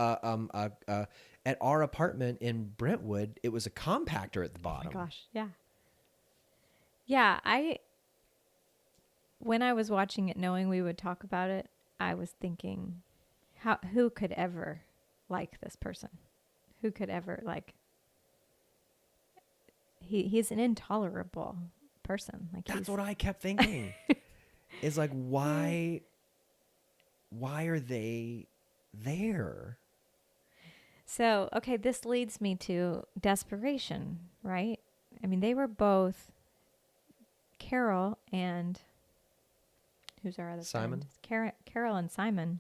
our apartment in Brentwood, it was a compactor at the bottom. Oh my gosh, yeah. Yeah, when I was watching it, knowing we would talk about it, I was thinking, who could ever like this person? Who could ever, like, he's an intolerable person. Like, That's what I kept thinking. Is like, why are they there? So, okay, this leads me to desperation, right? I mean, they were both, Carol and, who's our other Simon? friend? Carol and Simon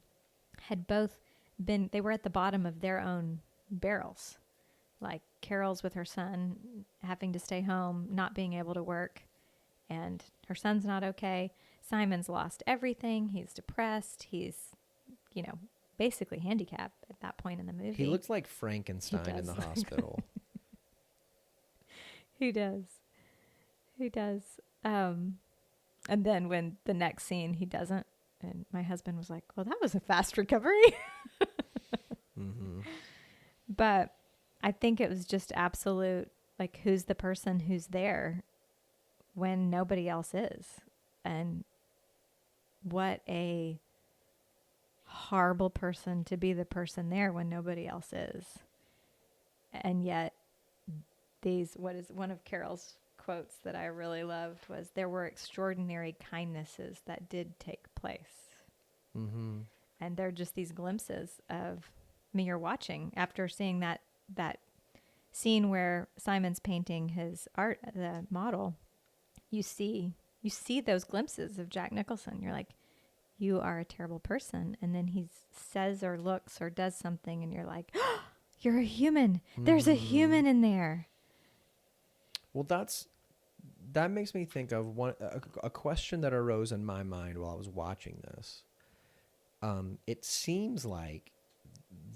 had both been, they were at the bottom of their own barrels. Like, Carol's with her son, having to stay home, not being able to work, and her son's not okay. Simon's lost everything. He's depressed. He's, basically handicapped at that point in the movie. He looks like Frankenstein in the hospital. He does. And then when the next scene he doesn't, and my husband was like, well, that was a fast recovery. But I think it was just absolute, like, who's the person who's there when nobody else is? And what a horrible person to be the person there when nobody else is. And yet what is one of Carol's quotes that I really loved was, there were extraordinary kindnesses that did take place. Mm-hmm. And they're just these glimpses of, I mean, you're watching after seeing that scene where Simon's painting his art, the model, you see those glimpses of Jack Nicholson. You're like, you are a terrible person. And then he says or looks or does something and you're like, oh, you're a human. There's a human in there. Well, that makes me think of a question that arose in my mind while I was watching this. It seems like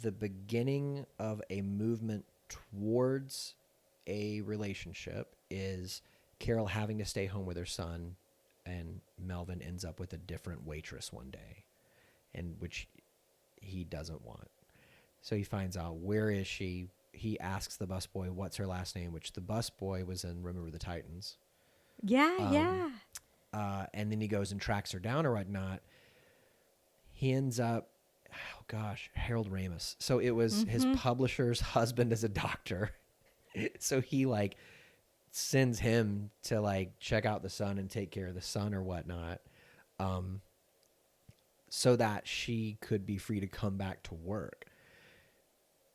the beginning of a movement towards a relationship is Carol having to stay home with her son, and Melvin ends up with a different waitress one day, and which he doesn't want. So he finds out, where is she? He asks the busboy, what's her last name, which the busboy was in Remember the Titans. Yeah. And then he goes and tracks her down or whatnot. He ends up, Harold Ramis. So it was his publisher's husband as a doctor. So he like sends him to like check out the son and take care of the son or whatnot, so that she could be free to come back to work.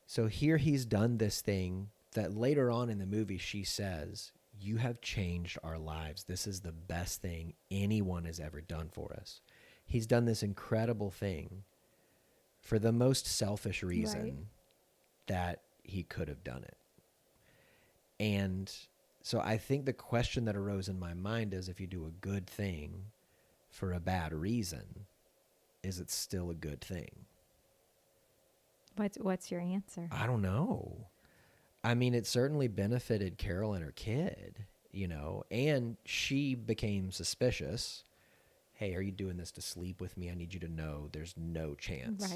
So here he's done this thing that later on in the movie she says, you have changed our lives. This is the best thing anyone has ever done for us. He's done this incredible thing for the most selfish reason that he could have done it. And so I think the question that arose in my mind is, if you do a good thing for a bad reason, is it still a good thing? What's your answer? I don't know. I mean, it certainly benefited Carol and her kid, and she became suspicious. Hey, are you doing this to sleep with me? I need you to know there's no chance.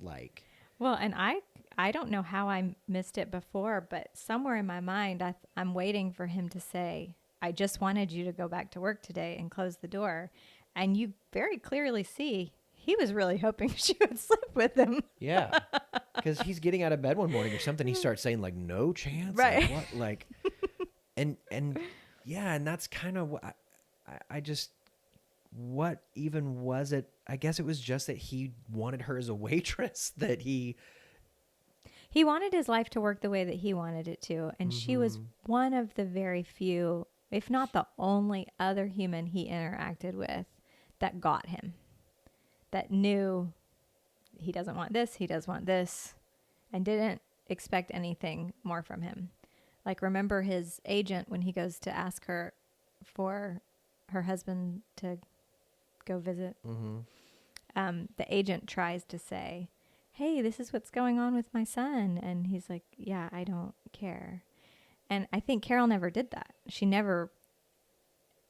Right. Well, and I don't know how I missed it before, but somewhere in my mind, I'm waiting for him to say, I just wanted you to go back to work today, and close the door. And you very clearly see he was really hoping she would sleep with him. Yeah. Because he's getting out of bed one morning or something. He starts saying like, no chance. Right. Like, what? Like, and yeah. And that's kind of what I just, what even was it? I guess it was just that he wanted her as a waitress, that he wanted his life to work the way that he wanted it to. And she was one of the very few, if not the only other human he interacted with that got him, that knew he doesn't want this, he does want this, and didn't expect anything more from him. Like, remember his agent when he goes to ask her for her husband to go visit? The agent tries to say, hey, this is what's going on with my son. And he's like, yeah, I don't care. And I think Carol never did that. She never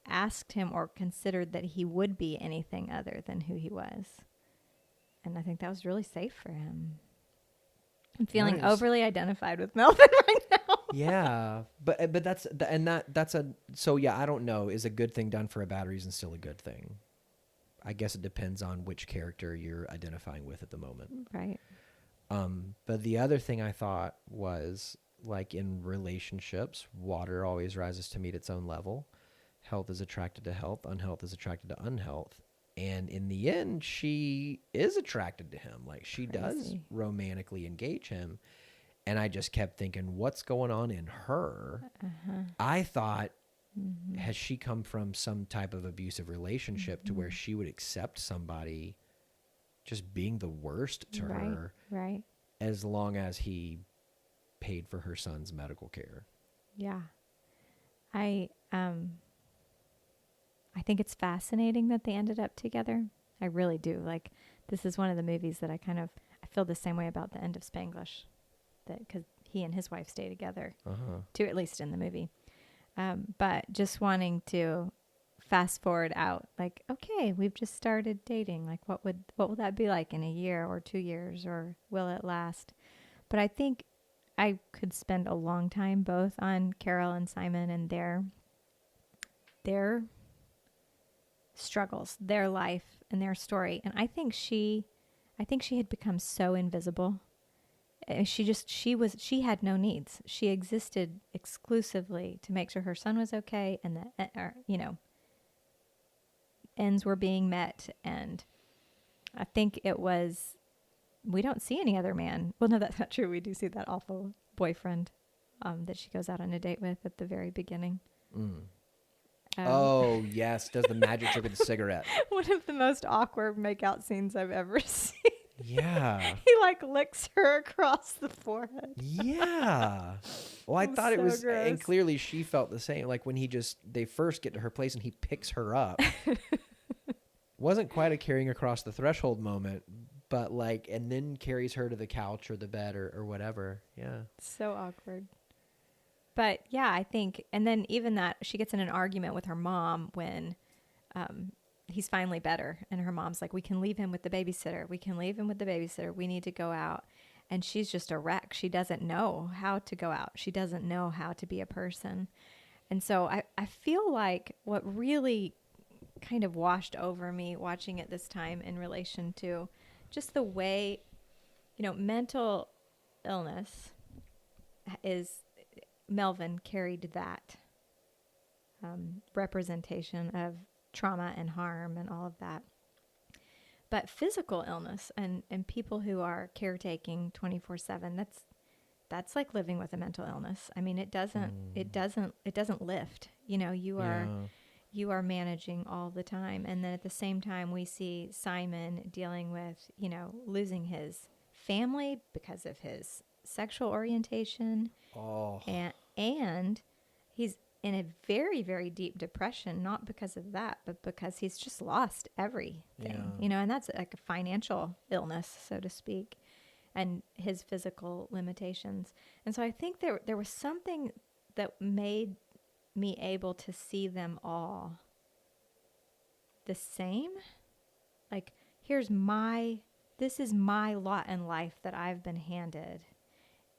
asked him or considered that he would be anything other than who he was. And I think that was really safe for him. I'm feeling overly identified with Melvin right now. Yeah, but that's so yeah, I don't know. Is a good thing done for a bad reason still a good thing? I guess it depends on which character you're identifying with at the moment. Right. But the other thing I thought was, like, in relationships, water always rises to meet its own level. Health is attracted to health. Unhealth is attracted to unhealth. And in the end, she is attracted to him. Like, she does romantically engage him. And I just kept thinking, what's going on in her? I thought, has she come from some type of abusive relationship to where she would accept somebody just being the worst to her, as long as he paid for her son's medical care? Yeah. I think it's fascinating that they ended up together. I really do. Like, this is one of the movies that I feel the same way about the end of Spanglish, because he and his wife stay together, too, at least in the movie. But just wanting to fast forward out, like, okay, we've just started dating. Like, what will that be like in a year or 2 years, or will it last? But I think I could spend a long time both on Carol and Simon and their struggles, their life, and their story. And I think I think she had become so invisible. She had no needs. She existed exclusively to make sure her son was okay and that, ends were being met. And I think we don't see any other man. Well, no, that's not true. We do see that awful boyfriend that she goes out on a date with at the very beginning. Oh, yes. Does the magic trick with the cigarette. One of the most awkward makeout scenes I've ever seen. Yeah. He licks her across the forehead. Yeah. Well, I thought it So was, and gross. clearly she felt the same. Like when they first get to her place and he picks her up. Wasn't quite a carrying across the threshold moment, but and then carries her to the couch or the bed or whatever. Yeah. So awkward. But yeah, I think, and then even that, she gets in an argument with her mom when he's finally better. And her mom's like, we can leave him with the babysitter. We need to go out. And she's just a wreck. She doesn't know how to go out. She doesn't know how to be a person. And so I feel like what really kind of washed over me watching it this time in relation to just the way, mental illness is, Melvin carried that representation of trauma and harm and all of that. But physical illness and people who are caretaking 24/7, that's like living with a mental illness. I mean, it doesn't lift. You are managing all the time. And then at the same time, we see Simon dealing with, losing his family because of his sexual orientation. Oh. And he's in a very, very deep depression, not because of that, but because he's just lost everything, and that's like a financial illness, so to speak, and his physical limitations. And so I think there was something that made me able to see them all the same. Like, this is my lot in life that I've been handed.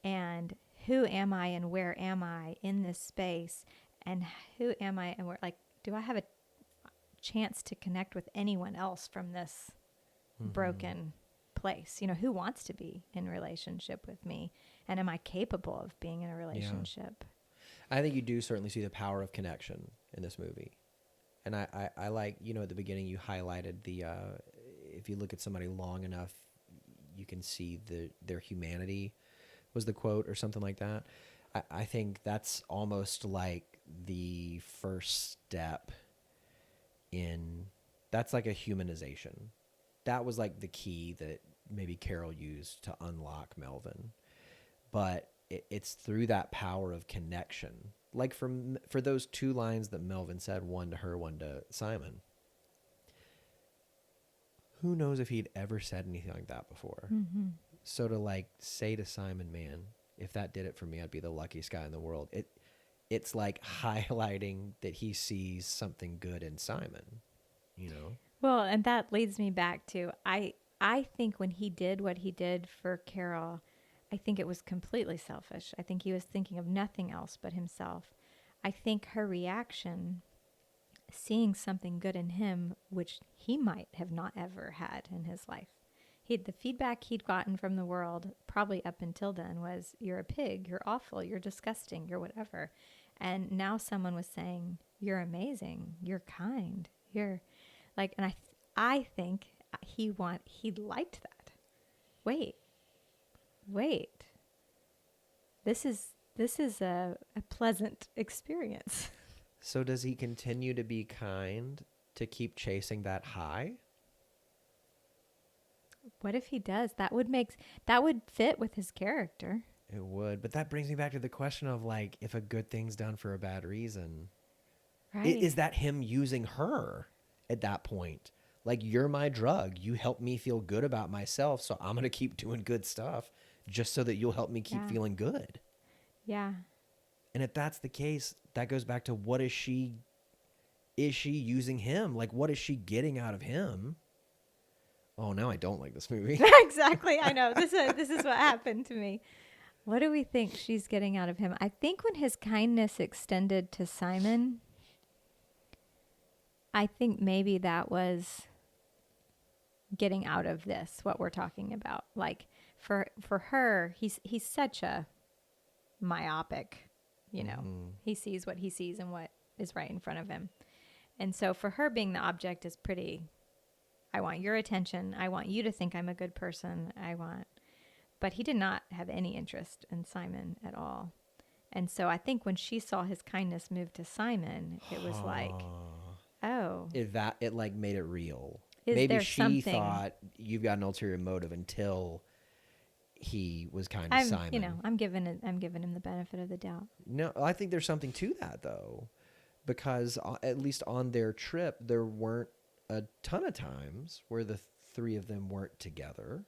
And who am I and where am I in this space? And who am I and where, do I have a chance to connect with anyone else from this broken place? Who wants to be in relationship with me? And am I capable of being in a relationship? I think you do certainly see the power of connection in this movie. And I like, at the beginning you highlighted if you look at somebody long enough, you can see their humanity was the quote or something like that. I think that's almost like the first step that's like a humanization. That was like the key that maybe Carol used to unlock Melvin. But it's through that power of connection. Like for those two lines that Melvin said, one to her, one to Simon. Who knows if he'd ever said anything like that before? Mm-hmm. So to say to Simon, man, if that did it for me, I'd be the luckiest guy in the world. It's like highlighting that he sees something good in Simon, Well, and that leads me back to, I think when he did what he did for Carol, I think it was completely selfish. I think he was thinking of nothing else but himself. I think her reaction, seeing something good in him, which he might have not ever had in his life. The feedback he'd gotten from the world, probably up until then, was, you're a pig, you're awful, you're disgusting, you're whatever. And now someone was saying, you're amazing, you're kind, you're and I think he liked that. Wait. This is a pleasant experience. So does he continue to be kind to keep chasing that high? What if he does? That would fit with his character. It would, but that brings me back to the question of if a good thing's done for a bad reason, right? Is that him using her at that point? You're my drug. You help me feel good about myself, so I'm gonna keep doing good stuff just so that you'll help me keep feeling good. Yeah. And if that's the case, that goes back to what is she using him? What is she getting out of him? Oh, now I don't like this movie. Exactly. I know. This is what happened to me. What do we think she's getting out of him? I think when his kindness extended to Simon, I think maybe that was getting out of this, what we're talking about. Like for her, he's such a myopic, he sees what he sees and what is right in front of him. And so for her, being the object is pretty, I want your attention. I want you to think I'm a good person. But he did not have any interest in Simon at all. And so I think when she saw his kindness move to Simon, it was like, oh, It like made it real. Is Maybe there she something- thought you've got an ulterior motive until he was kind to Simon. I'm giving him the benefit of the doubt. No, I think there's something to that though, because at least on their trip, there weren't a ton of times where the three of them weren't together,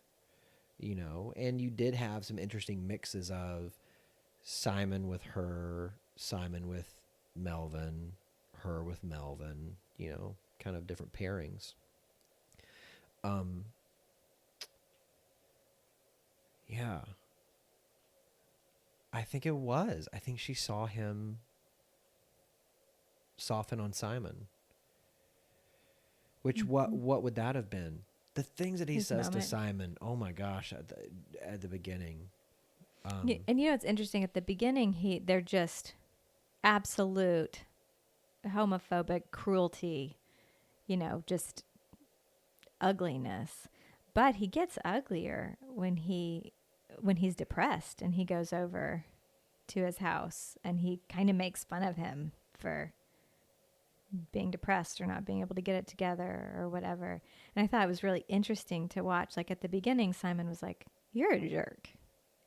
and you did have some interesting mixes of Simon with her, Simon with Melvin, her with Melvin, kind of different pairings. Yeah. I think it was. I think she saw him soften on Simon. Which what would that have been? The things that he His says moment. to Simon. Oh my gosh! At the beginning. And it's interesting at the beginning, they're just absolute homophobic cruelty, just ugliness. But he gets uglier when he's depressed and he goes over to his house and he kind of makes fun of him for being depressed or not being able to get it together or whatever. And I thought it was really interesting to watch. Like at the beginning, Simon was like, "You're a jerk."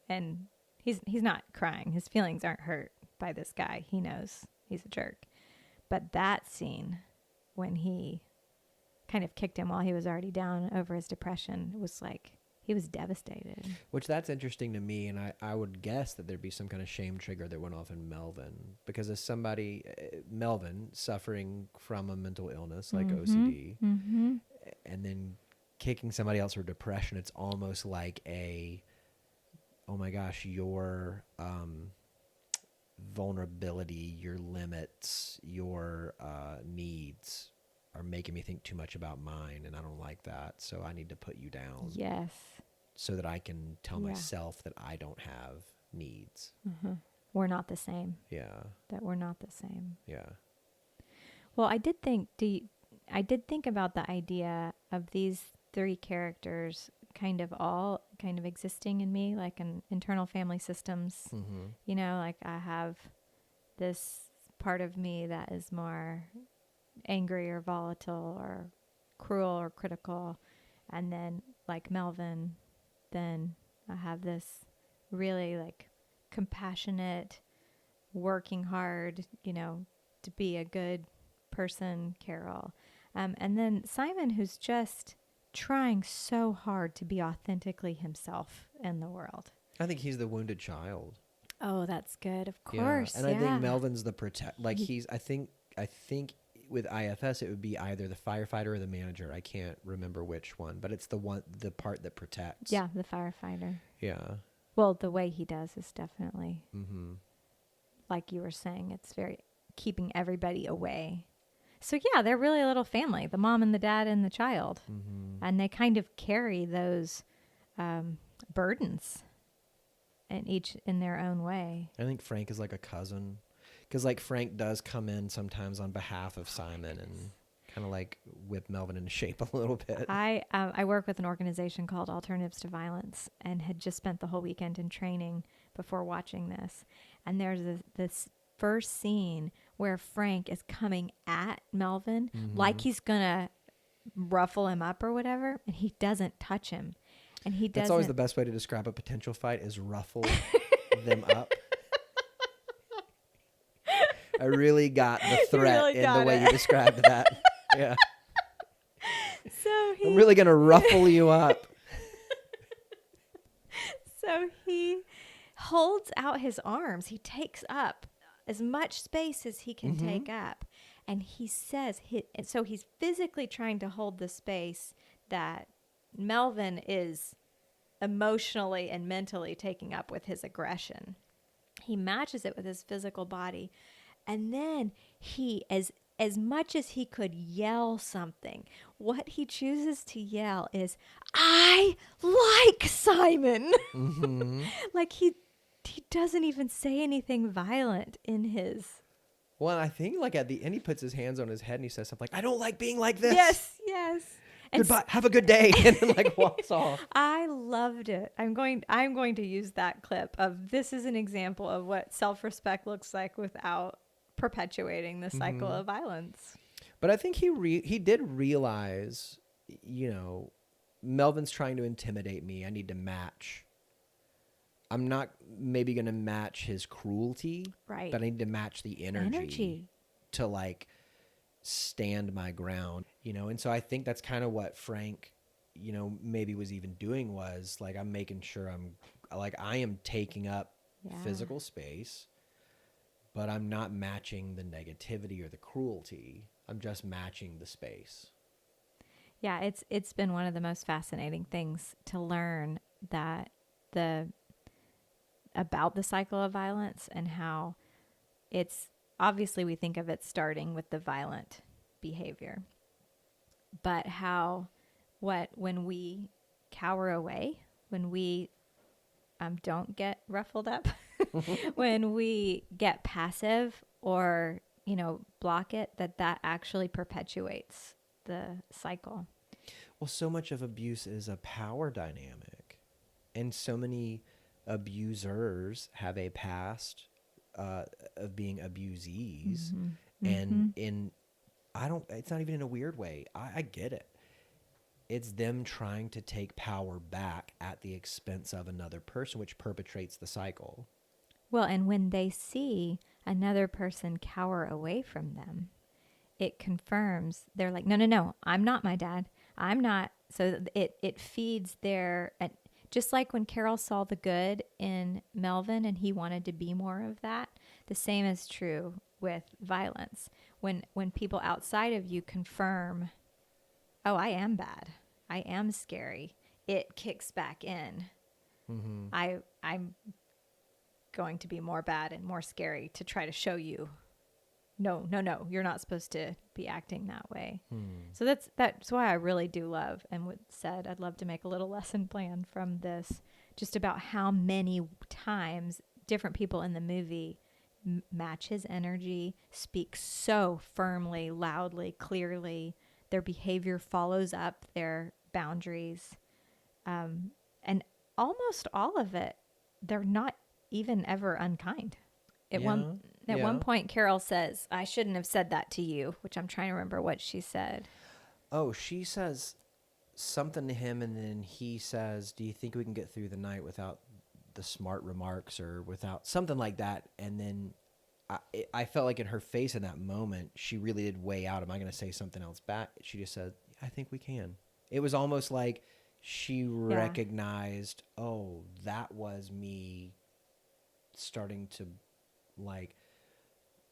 And he's not crying. His feelings aren't hurt by this guy. He knows he's a jerk. But that scene when he kind of kicked him while he was already down over his depression was like, he was devastated. Which that's interesting to me, and I would guess that there'd be some kind of shame trigger that went off in Melvin, because as somebody, Melvin, suffering from a mental illness like OCD, and then kicking somebody else for depression, it's almost like oh my gosh, your vulnerability, your limits, your needs are making me think too much about mine, and I don't like that, so I need to put you down. Yes. So that I can tell myself that I don't have needs. We're not the same. Yeah. That we're not the same. Yeah. Well, I did think about the idea of these three characters kind of existing in me, like an internal family systems. Like I have this part of me that is more angry or volatile or cruel or critical, and then like Melvin, then I have this really like compassionate, working hard, to be a good person, Carol. And then Simon, who's just trying so hard to be authentically himself in the world. I think he's the wounded child. Oh, that's good. Of course. Yeah. And I think Melvin's the I think with IFS, it would be either the firefighter or the manager. I can't remember which one, but it's the part that protects. Yeah, the firefighter. Yeah. Well, the way he does is definitely, like you were saying, it's very keeping everybody away. So yeah, they're really a little family, the mom and the dad and the child. And they kind of carry those burdens and each in their own way. I think Frank is like a cousin, because like Frank does come in sometimes on behalf of Simon and kind of like whip Melvin into shape a little bit. I work with an organization called Alternatives to Violence and had just spent the whole weekend in training before watching this. And there's this first scene where Frank is coming at Melvin like he's going to ruffle him up or whatever, and he doesn't touch him. And he doesn't. That's always the best way to describe a potential fight, is ruffle them up. I really got the threat really in got the way it. you described that. Yeah. So I'm really going to ruffle you up. So he holds out his arms. He takes up as much space as he can take up. And he says, so he's physically trying to hold the space that Melvin is emotionally and mentally taking up with his aggression. He matches it with his physical body. And then he, as as much as he could yell something, what he chooses to yell is, "I like Simon." Mm-hmm. Like he doesn't even say anything violent in his. Well, I think like at the end he puts his hands on his head and he says something like, "I don't like being like this. Yes. And Goodbye. Have a good day." And then like walks off. I loved it. I'm going to use that clip of this is an example of what self-respect looks like without perpetuating the cycle of violence. But I think he did realize, you know, Melvin's trying to intimidate me. I need to match. I'm not maybe going to match his cruelty, Right. but I need to match the energy to like stand my ground, you know? And so I think that's kind of what Frank, you know, maybe was even doing was like, I'm making sure I am taking up physical space, but I'm not matching the negativity or the cruelty. I'm just matching the space. Yeah, it's been one of the most fascinating things to learn that about the cycle of violence and how it's obviously we think of it starting with the violent behavior, but how when we cower away, when we don't get ruffled up, when we get passive or block it, that actually perpetuates the cycle. Well, so much of abuse is a power dynamic, and so many abusers have a past of being abusees, and it's not even in a weird way. I get it. It's them trying to take power back at the expense of another person, which perpetrates the cycle. Well, and when they see another person cower away from them, it confirms they're like, no, I'm not my dad. I'm not. So it feeds their, just like when Carol saw the good in Melvin and he wanted to be more of that, the same is true with violence. When people outside of you confirm, oh, I am bad, I am scary, it kicks back in. I'm going to be more bad and more scary to try to show you, no, you're not supposed to be acting that way. So that's why I really do love and said I'd love to make a little lesson plan from this, just about how many times different people in the movie match his energy, speak so firmly, loudly, clearly. Their behavior follows up their boundaries. And almost all of it, they're not even ever unkind. At one point, Carol says, "I shouldn't have said that to you," which I'm trying to remember what she said. Oh, she says something to him, and then he says, "Do you think we can get through the night without the smart remarks or without something like that?" And then I felt like in her face in that moment, she really did weigh out, am I going to say something else back? She just said, "I think we can." It was almost like she recognized, oh, that was me starting to like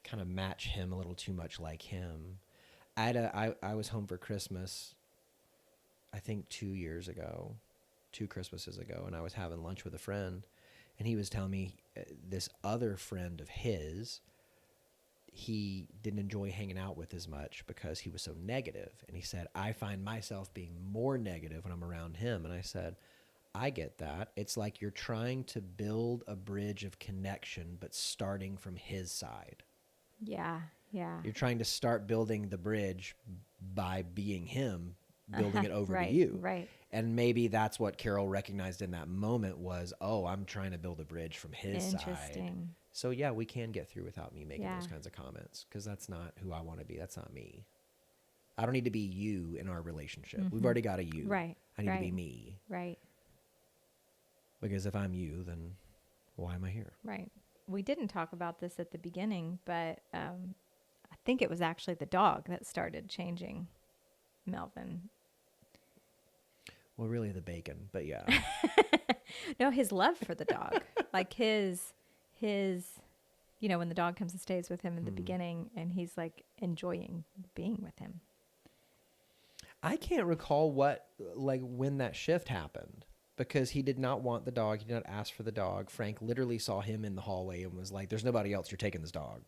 kind of match him a little too much like him. I was home for Christmas, I think 2 Christmases ago, and I was having lunch with a friend, and he was telling me this other friend of his, he didn't enjoy hanging out with as much because he was so negative. And he said, I find myself being more negative when I'm around him. And I said, I get that. It's like you're trying to build a bridge of connection, but starting from his side. Yeah. You're trying to start building the bridge by being him, building it over to you. Right. And maybe that's what Carol recognized in that moment was, oh, I'm trying to build a bridge from his side. Interesting. So yeah, we can get through without me making those kinds of comments, because that's not who I want to be. That's not me. I don't need to be you in our relationship. We've already got a you. Right. I need to be me. Right. Because if I'm you, then why am I here? Right. We didn't talk about this at the beginning, but I think it was actually the dog that started changing Melvin. Well, really the bacon, but yeah. No, his love for the dog. Like his, when the dog comes and stays with him in the beginning and he's like enjoying being with him. I can't recall when that shift happened, because he did not want the dog. He did not ask for the dog. Frank literally saw him in the hallway and was like, there's nobody else. You're taking this dog.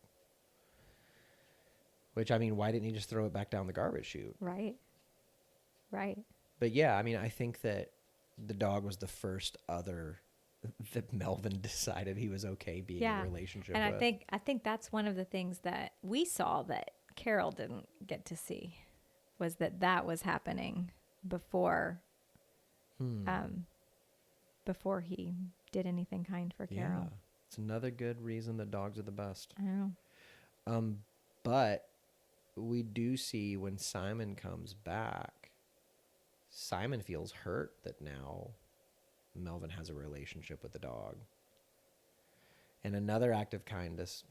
Which, I mean, why didn't he just throw it back down the garbage chute? Right. Right. But yeah, I mean, I think that the dog was the first other that Melvin decided he was okay being in a relationship and with. I think that's one of the things that we saw that Carol didn't get to see, was that was happening before before he did anything kind for Carol. Yeah. It's another good reason that dogs are the best. I know. But we do see when Simon comes back, Simon feels hurt that now Melvin has a relationship with the dog. And another act of kindness,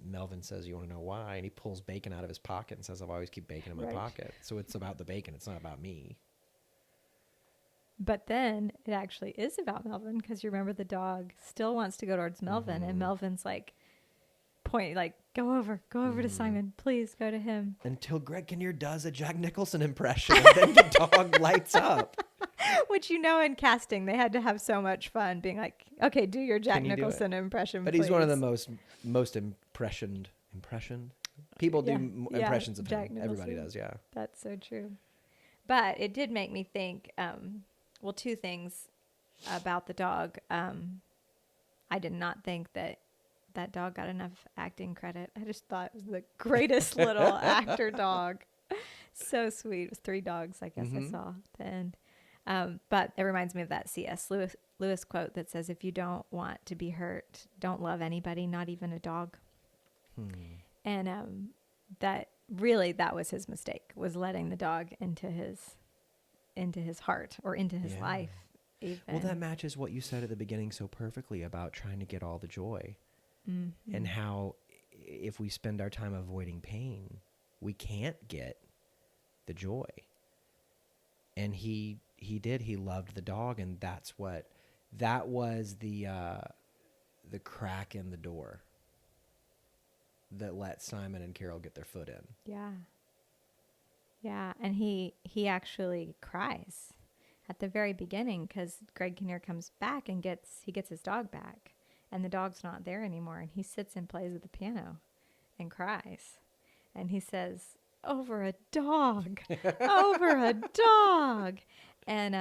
Melvin says, "You want to know why?" And he pulls bacon out of his pocket and says, "I've always keep bacon in my pocket." So it's about the bacon. It's not about me. But then it actually is about Melvin, because you remember the dog still wants to go towards Melvin, and Melvin's like, go over to Simon, please go to him. Until Greg Kinnear does a Jack Nicholson impression, and then the dog lights up. Which, in casting, they had to have so much fun being like, okay, do your Jack Can you do Nicholson impression, But please. he's one of the most impressioned people do impressions of Jack him. Everybody Nicholson. does, yeah. That's so true. But it did make me think, two things about the dog. I did not think that dog got enough acting credit. I just thought it was the greatest little actor dog. So sweet. It was 3 dogs, I guess I saw at the end. But it reminds me of that C.S. Lewis quote that says, if you don't want to be hurt, don't love anybody, not even a dog. And that was his mistake, was letting the dog into his heart or into his life. Even. Well, that matches what you said at the beginning so perfectly about trying to get all the joy. And how if we spend our time avoiding pain, we can't get the joy. And he did. He loved the dog, and that was the crack in the door that let Simon and Carol get their foot in. Yeah, and he actually cries at the very beginning, because Greg Kinnear comes back and he gets his dog back, and the dog's not there anymore, and he sits and plays with the piano and cries, and he says, "Over a dog, over a dog," and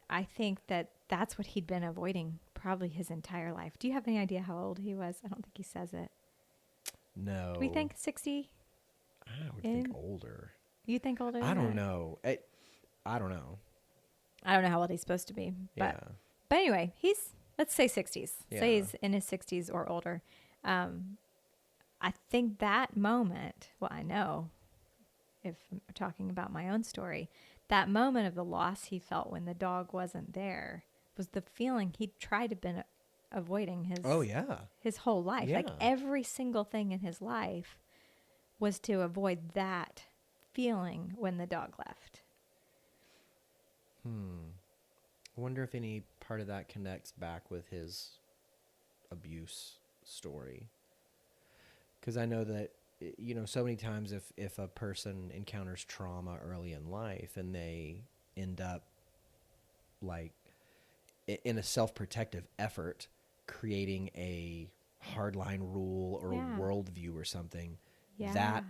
I think that's what he'd been avoiding probably his entire life. Do you have any idea how old he was? I don't think he says it. No. Do we think 60? I would think older. You think older? I don't know. I don't know. I don't know how old he's supposed to be. But anyway, let's say 60s. Yeah. Say he's in his 60s or older. I think that moment, well, I know, if I'm talking about my own story, that moment of the loss he felt when the dog wasn't there was the feeling he'd tried to been avoiding his whole life. Yeah. Like every single thing in his life was to avoid that feeling when the dog left. I wonder if any part of that connects back with his abuse story. Because I know that, so many times if a person encounters trauma early in life and they end up like in a self-protective effort creating a hardline rule or a worldview or something, that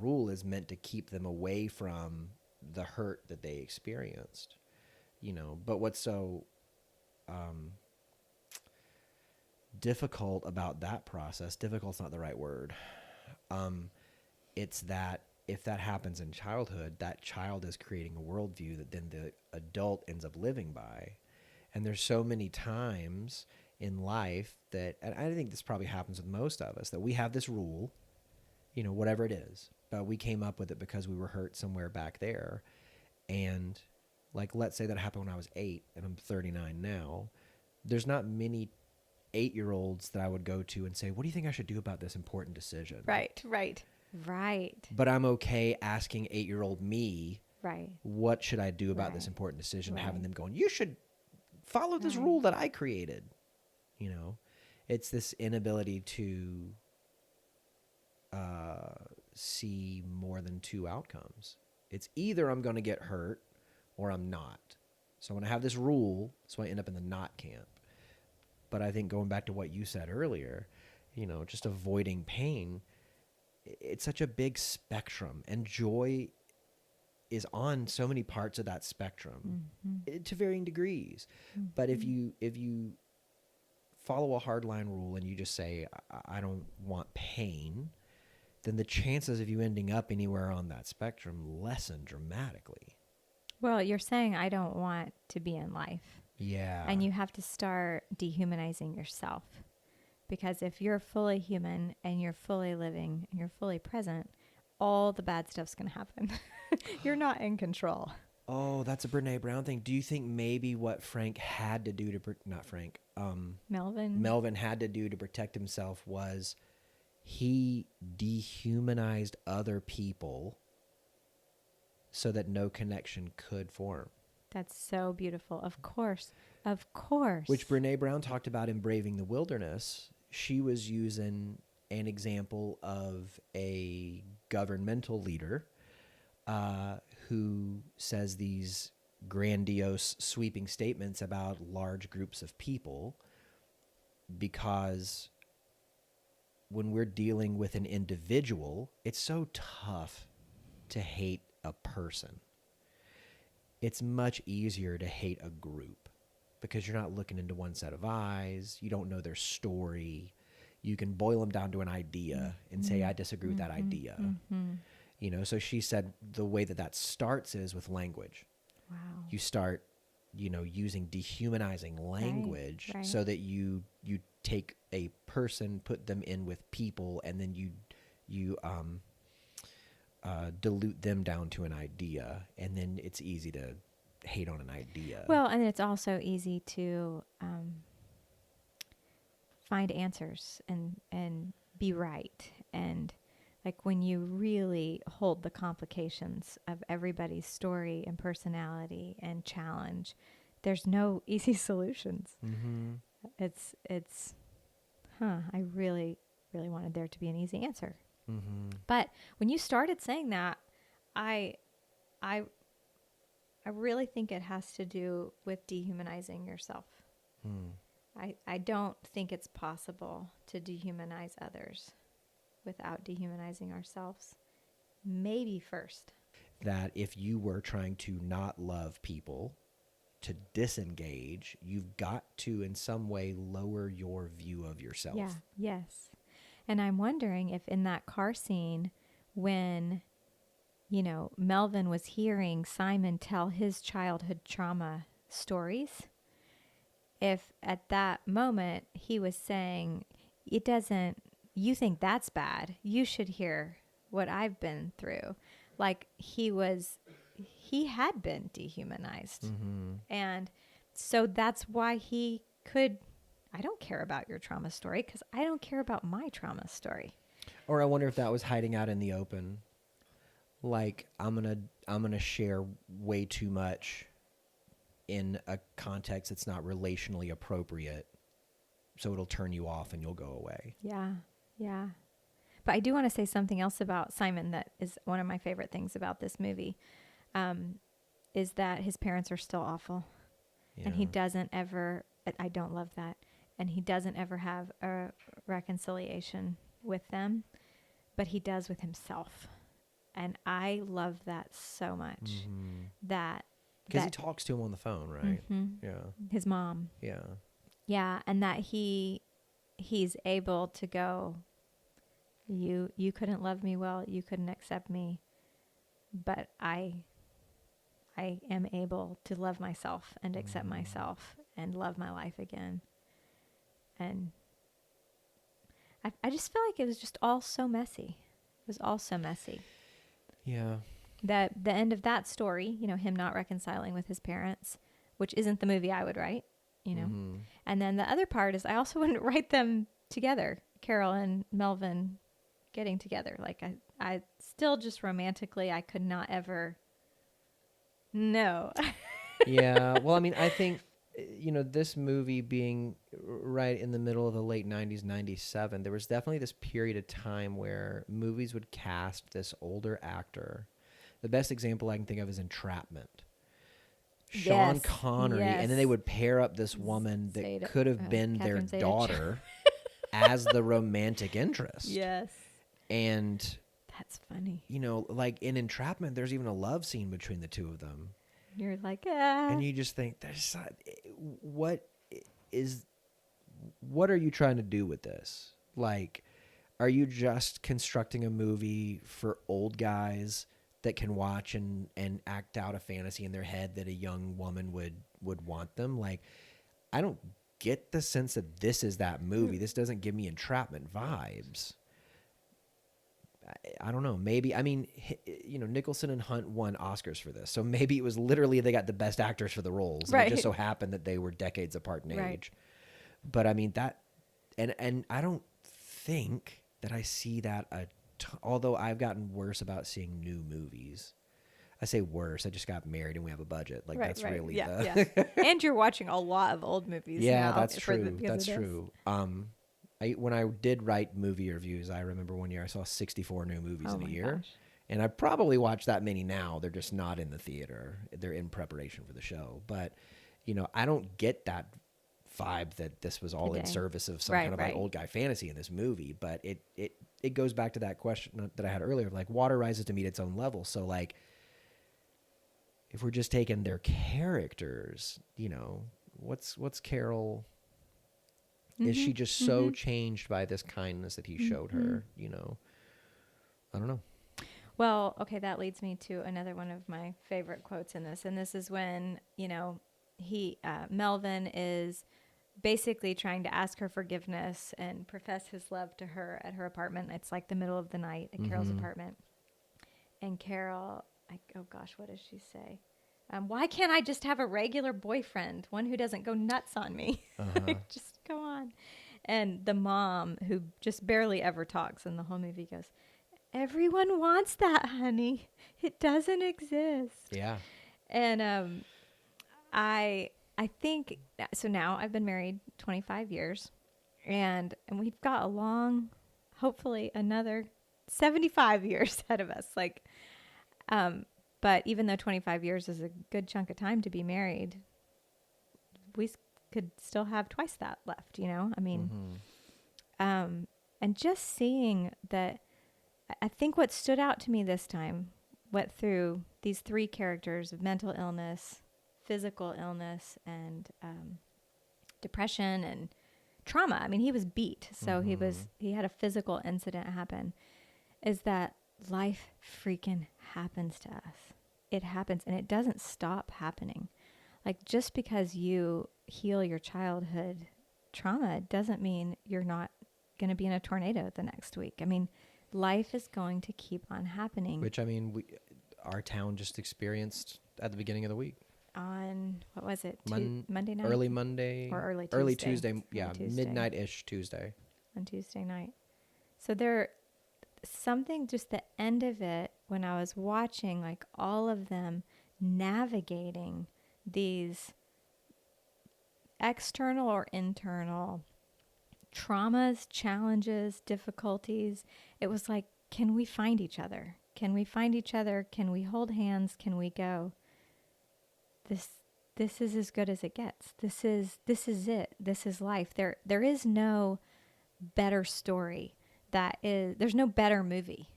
rule is meant to keep them away from the hurt that they experienced, but what's so difficult about that process, difficult's not the right word, it's that if that happens in childhood, that child is creating a worldview that then the adult ends up living by. And there's so many times in life that, and I think this probably happens with most of us, that we have this rule, whatever it is, but we came up with it because we were hurt somewhere back there. And like, let's say that happened when I was 8 and I'm 39 now. There's not many 8-year-olds that I would go to and say, what do you think I should do about this important decision? Right. But I'm okay asking 8-year-old me, what should I do about this important decision? Having them going, you should follow this rule that I created. It's this inability to see more than 2 outcomes. It's either I'm going to get hurt or I'm not. So I'm going to have this rule, so I end up in the not camp. But I think going back to what you said earlier, just avoiding pain, it's such a big spectrum, and joy is on so many parts of that spectrum to varying degrees. But if you follow a hardline rule and you just say, I don't want pain, then the chances of you ending up anywhere on that spectrum lessen dramatically. Well, you're saying I don't want to be in life. Yeah. And you have to start dehumanizing yourself. Because if you're fully human and you're fully living and you're fully present, all the bad stuff's going to happen. You're not in control. Oh, that's a Brene Brown thing. Do you think maybe what Frank had to do to, not Frank, Melvin had to do to protect himself was he dehumanized other people so that no connection could form? That's so beautiful. Of course. Of course. Which Brene Brown talked about in Braving the Wilderness. She was using an example of a governmental leader who says these grandiose, sweeping statements about large groups of people, because when we're dealing with an individual, it's so tough to hate a person. It's much easier to hate a group because you're not looking into one set of eyes. You don't know their story. You can boil them down to an idea and say, I disagree with that idea. You know, so she said the way that starts is with language. Wow. You start, using dehumanizing language right. so that you take a person, put them in with people, and then you dilute them down to an idea, and then it's easy to hate on an idea. Well, and it's also easy to find answers and be right. And like when you really hold the complications of everybody's story and personality and challenge, there's no easy solutions. I really, really wanted there to be an easy answer. But when you started saying that, I really think it has to do with dehumanizing yourself. I don't think it's possible to dehumanize others without dehumanizing ourselves. Maybe first. That if you were trying to not love people, to disengage, you've got to in some way lower your view of yourself. Yeah, yes. And I'm wondering if in that car scene when, Melvin was hearing Simon tell his childhood trauma stories, if at that moment he was saying, you think that's bad, you should hear what I've been through. Like he had been dehumanized. And so that's why he could, I don't care about your trauma story because I don't care about my trauma story. Or I wonder if that was hiding out in the open. Like I'm gonna share way too much in a context that's not relationally appropriate, so it'll turn you off and you'll go away. Yeah. But I do want to say something else about Simon that is one of my favorite things about this movie, is that his parents are still awful. Yeah. And he doesn't ever, I don't love that, and he doesn't ever have a reconciliation with them, but he does with himself. And I love that so much. Because he talks to him on the phone, right? Yeah. His mom. Yeah. Yeah, and that he's able to go, you couldn't love me well, you couldn't accept me, but I am able to love myself and accept myself and love my life again. And I just feel like it was just all so messy. It was all so messy. Yeah. That the end of that story, him not reconciling with his parents, which isn't the movie I would write, And then the other part is I also wouldn't write them together, Carol and Melvin getting together. Like I still just romantically, I could not ever. No. Yeah. Well, I mean, I think, this movie being right in the middle of the late 90s, 97, there was definitely this period of time where movies would cast this older actor. The best example I can think of is Entrapment. Sean Connery. Yes. And then they would pair up this woman that could have been their Catherine daughter as the romantic interest. Yes. And, That's funny. you know, like in Entrapment, there's even a love scene between the two of them. You're like, ah. And you just think, what are you trying to do with this? Like, are you just constructing a movie for old guys that can watch and act out a fantasy in their head that a young woman would want them? Like, I don't get the sense that this is that movie. This doesn't give me Entrapment vibes. I don't know. Maybe, I mean, you know, Nicholson and Hunt won Oscars for this. So maybe it was literally they got the best actors for the roles. And Right. it just so happened that they were decades apart in Right. age. But I mean, that, and I don't think that I see that, although I've gotten worse about seeing new movies. I say worse. I just got married and we have a budget. Like, that's really yeah. And you're watching a lot of old movies. Yeah, now that's for true. because That's of this. true. When I did write movie reviews, I remember one year I saw 64 new movies Oh in a my year. gosh. And I probably watch that many now. They're just not in the theater. They're in preparation for the show. But, you know, I don't get that vibe that this was all in Today. service of some Right, kind of like right. old guy fantasy in this movie. But it goes back to that question that I had earlier of like, water rises to meet its own level. So like, if we're just taking their characters, you know, what's Carol? Is she just so changed by this kindness that he showed her? You know, I don't know. Well, okay, that leads me to another one of my favorite quotes in this. And this is when, you know, Melvin is basically trying to ask her forgiveness and profess his love to her at her apartment. It's like the middle of the night at Carol's apartment. And Carol, oh gosh, what does she say? Why can't I just have a regular boyfriend, one who doesn't go nuts on me? Like, just go on. And the mom, who just barely ever talks in the whole movie, goes, everyone wants that, honey. It doesn't exist. Yeah. And I think so. Now I've been married 25 years, and we've got a long, hopefully another 75 years ahead of us. Like, but even though 25 years is a good chunk of time to be married, we could still have twice that left. You know, I mean, and just seeing that. I think what stood out to me this time, what through these three characters of mental illness, physical illness, and depression and trauma. I mean, he was beat, so he had a physical incident happen. Is that life freaking happens to us? It happens, and it doesn't stop happening. Like, just because you heal your childhood trauma doesn't mean you're not going to be in a tornado the next week. I mean, life is going to keep on happening. Which, I mean, our town just experienced at the beginning of the week. On, what was it? Monday night? Early Monday. Or early Tuesday. Early Tuesday. Early Yeah, Tuesday. midnight-ish Tuesday. On Tuesday night. So there, something, just the end of it, when I was watching, like, all of them navigating these external or internal traumas, challenges, difficulties. It was like, can we find each other? Can we find each other? Can we hold hands? Can we go, this is as good as it gets. This is it. This is life. There is no better story. There's no better movie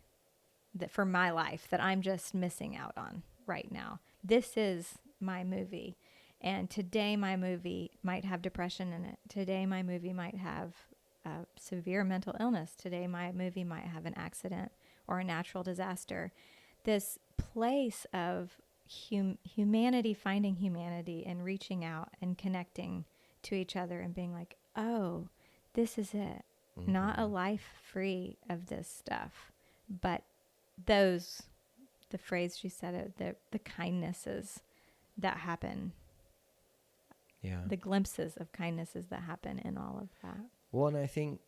that for my life that I'm just missing out on right now. This is my movie. And today my movie might have depression in it. Today my movie might have severe mental illness. Today my movie might have an accident or a natural disaster. This place of humanity finding humanity and reaching out and connecting to each other and being like, oh, this is it. Mm-hmm. Not a life free of this stuff, but the phrase she said, the kindnesses that happen. Yeah. The glimpses of kindnesses that happen in all of that. Well, and I think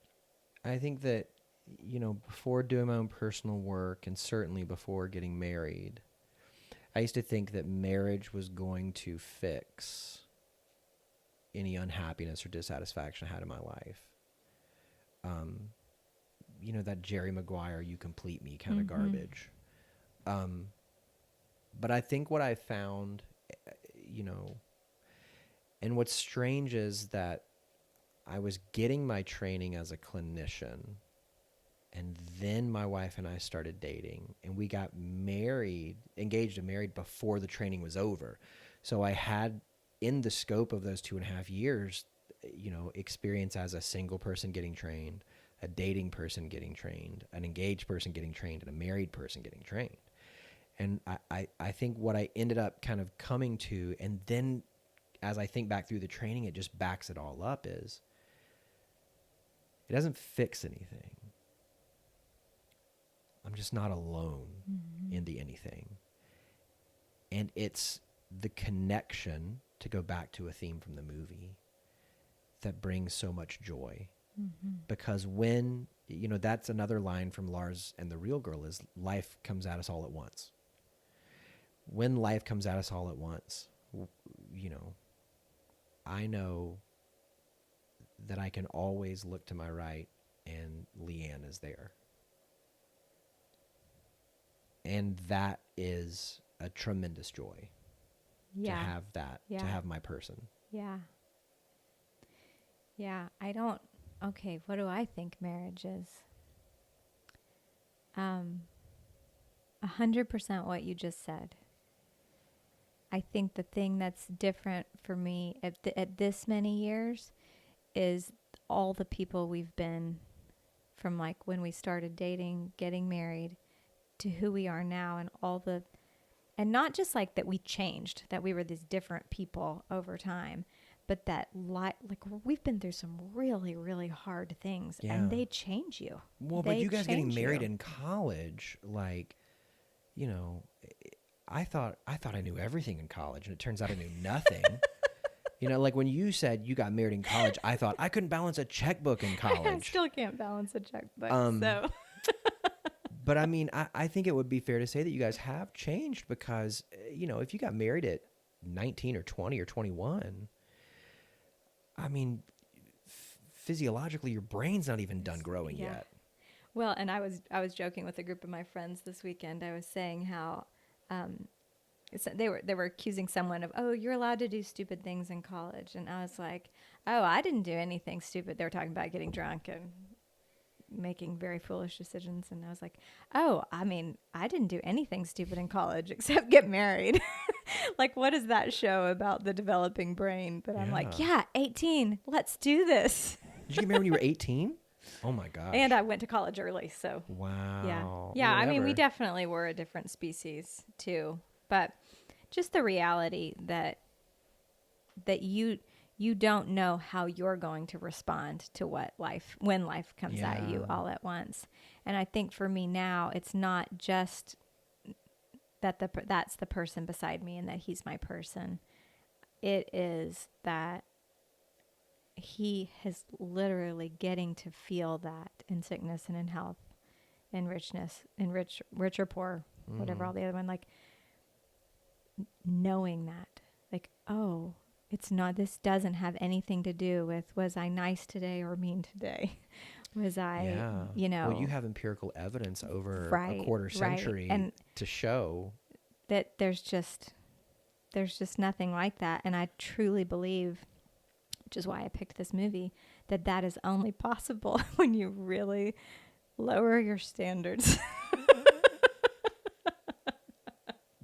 that, you know, before doing my own personal work and certainly before getting married, I used to think that marriage was going to fix any unhappiness or dissatisfaction I had in my life. You know, that Jerry Maguire, you complete me kind of garbage. But I think what I found, you know, and what's strange is that I was getting my training as a clinician, And then my wife and I started dating, and we got engaged and married before the training was over. So I had, in the scope of those 2.5 years, experience as a single person getting trained, a dating person getting trained, an engaged person getting trained, and a married person getting trained. And I think what I ended up kind of coming to, and then as I think back through the training, it just backs it all up, is it doesn't fix anything. I'm just not alone in the anything. And it's the connection, to go back to a theme from the movie, that brings so much joy. Because when, that's another line from Lars and the Real Girl, is life comes at us all at once. When life comes at us all at once, I know that I can always look to my right and Leanne is there. And that is a tremendous joy to have that, to have my person. Yeah. Okay, what do I think marriage is? 100% what you just said. I think the thing that's different for me at this many years is all the people we've been, from like when we started dating, getting married, to who we are now, and not just like that we changed, that we were these different people over time, but that like we've been through some really, really hard things, and they change you. Well, but you guys getting married in college, I thought I knew everything in college, and it turns out I knew nothing. Like when you said you got married in college, I thought I couldn't balance a checkbook in college. I still can't balance a checkbook, so. But I mean, I think it would be fair to say that you guys have changed, because, if you got married at 19 or 20 or 21, I mean, physiologically, your brain's not even done growing yet. Well, and I was joking with a group of my friends this weekend. I was saying how they were accusing someone of, oh, you're allowed to do stupid things in college, and I was like, oh, I didn't do anything stupid. They were talking about getting drunk and making very foolish decisions, and I was like, oh, I mean, I didn't do anything stupid in college except get married. Like, what does that show about the developing brain? But I'm like, 18, let's do this. Did you get married when you were 18? Oh my gosh. And I went to college early, so wow. yeah. I mean, we definitely were a different species too, but just the reality that you don't know how you're going to respond to when life comes at you all at once. And I think for me now, it's not just that that's the person beside me and that he's my person. It is that he is literally getting to feel that in sickness and in health, in richness, in rich or poor, whatever, all the other one, like knowing that, like, oh, it's not, this doesn't have anything to do with, was I nice today or mean today? Was I, Well, you have empirical evidence over a quarter century and to show that there's just nothing like that. And I truly believe, which is why I picked this movie, that is only possible when you really lower your standards.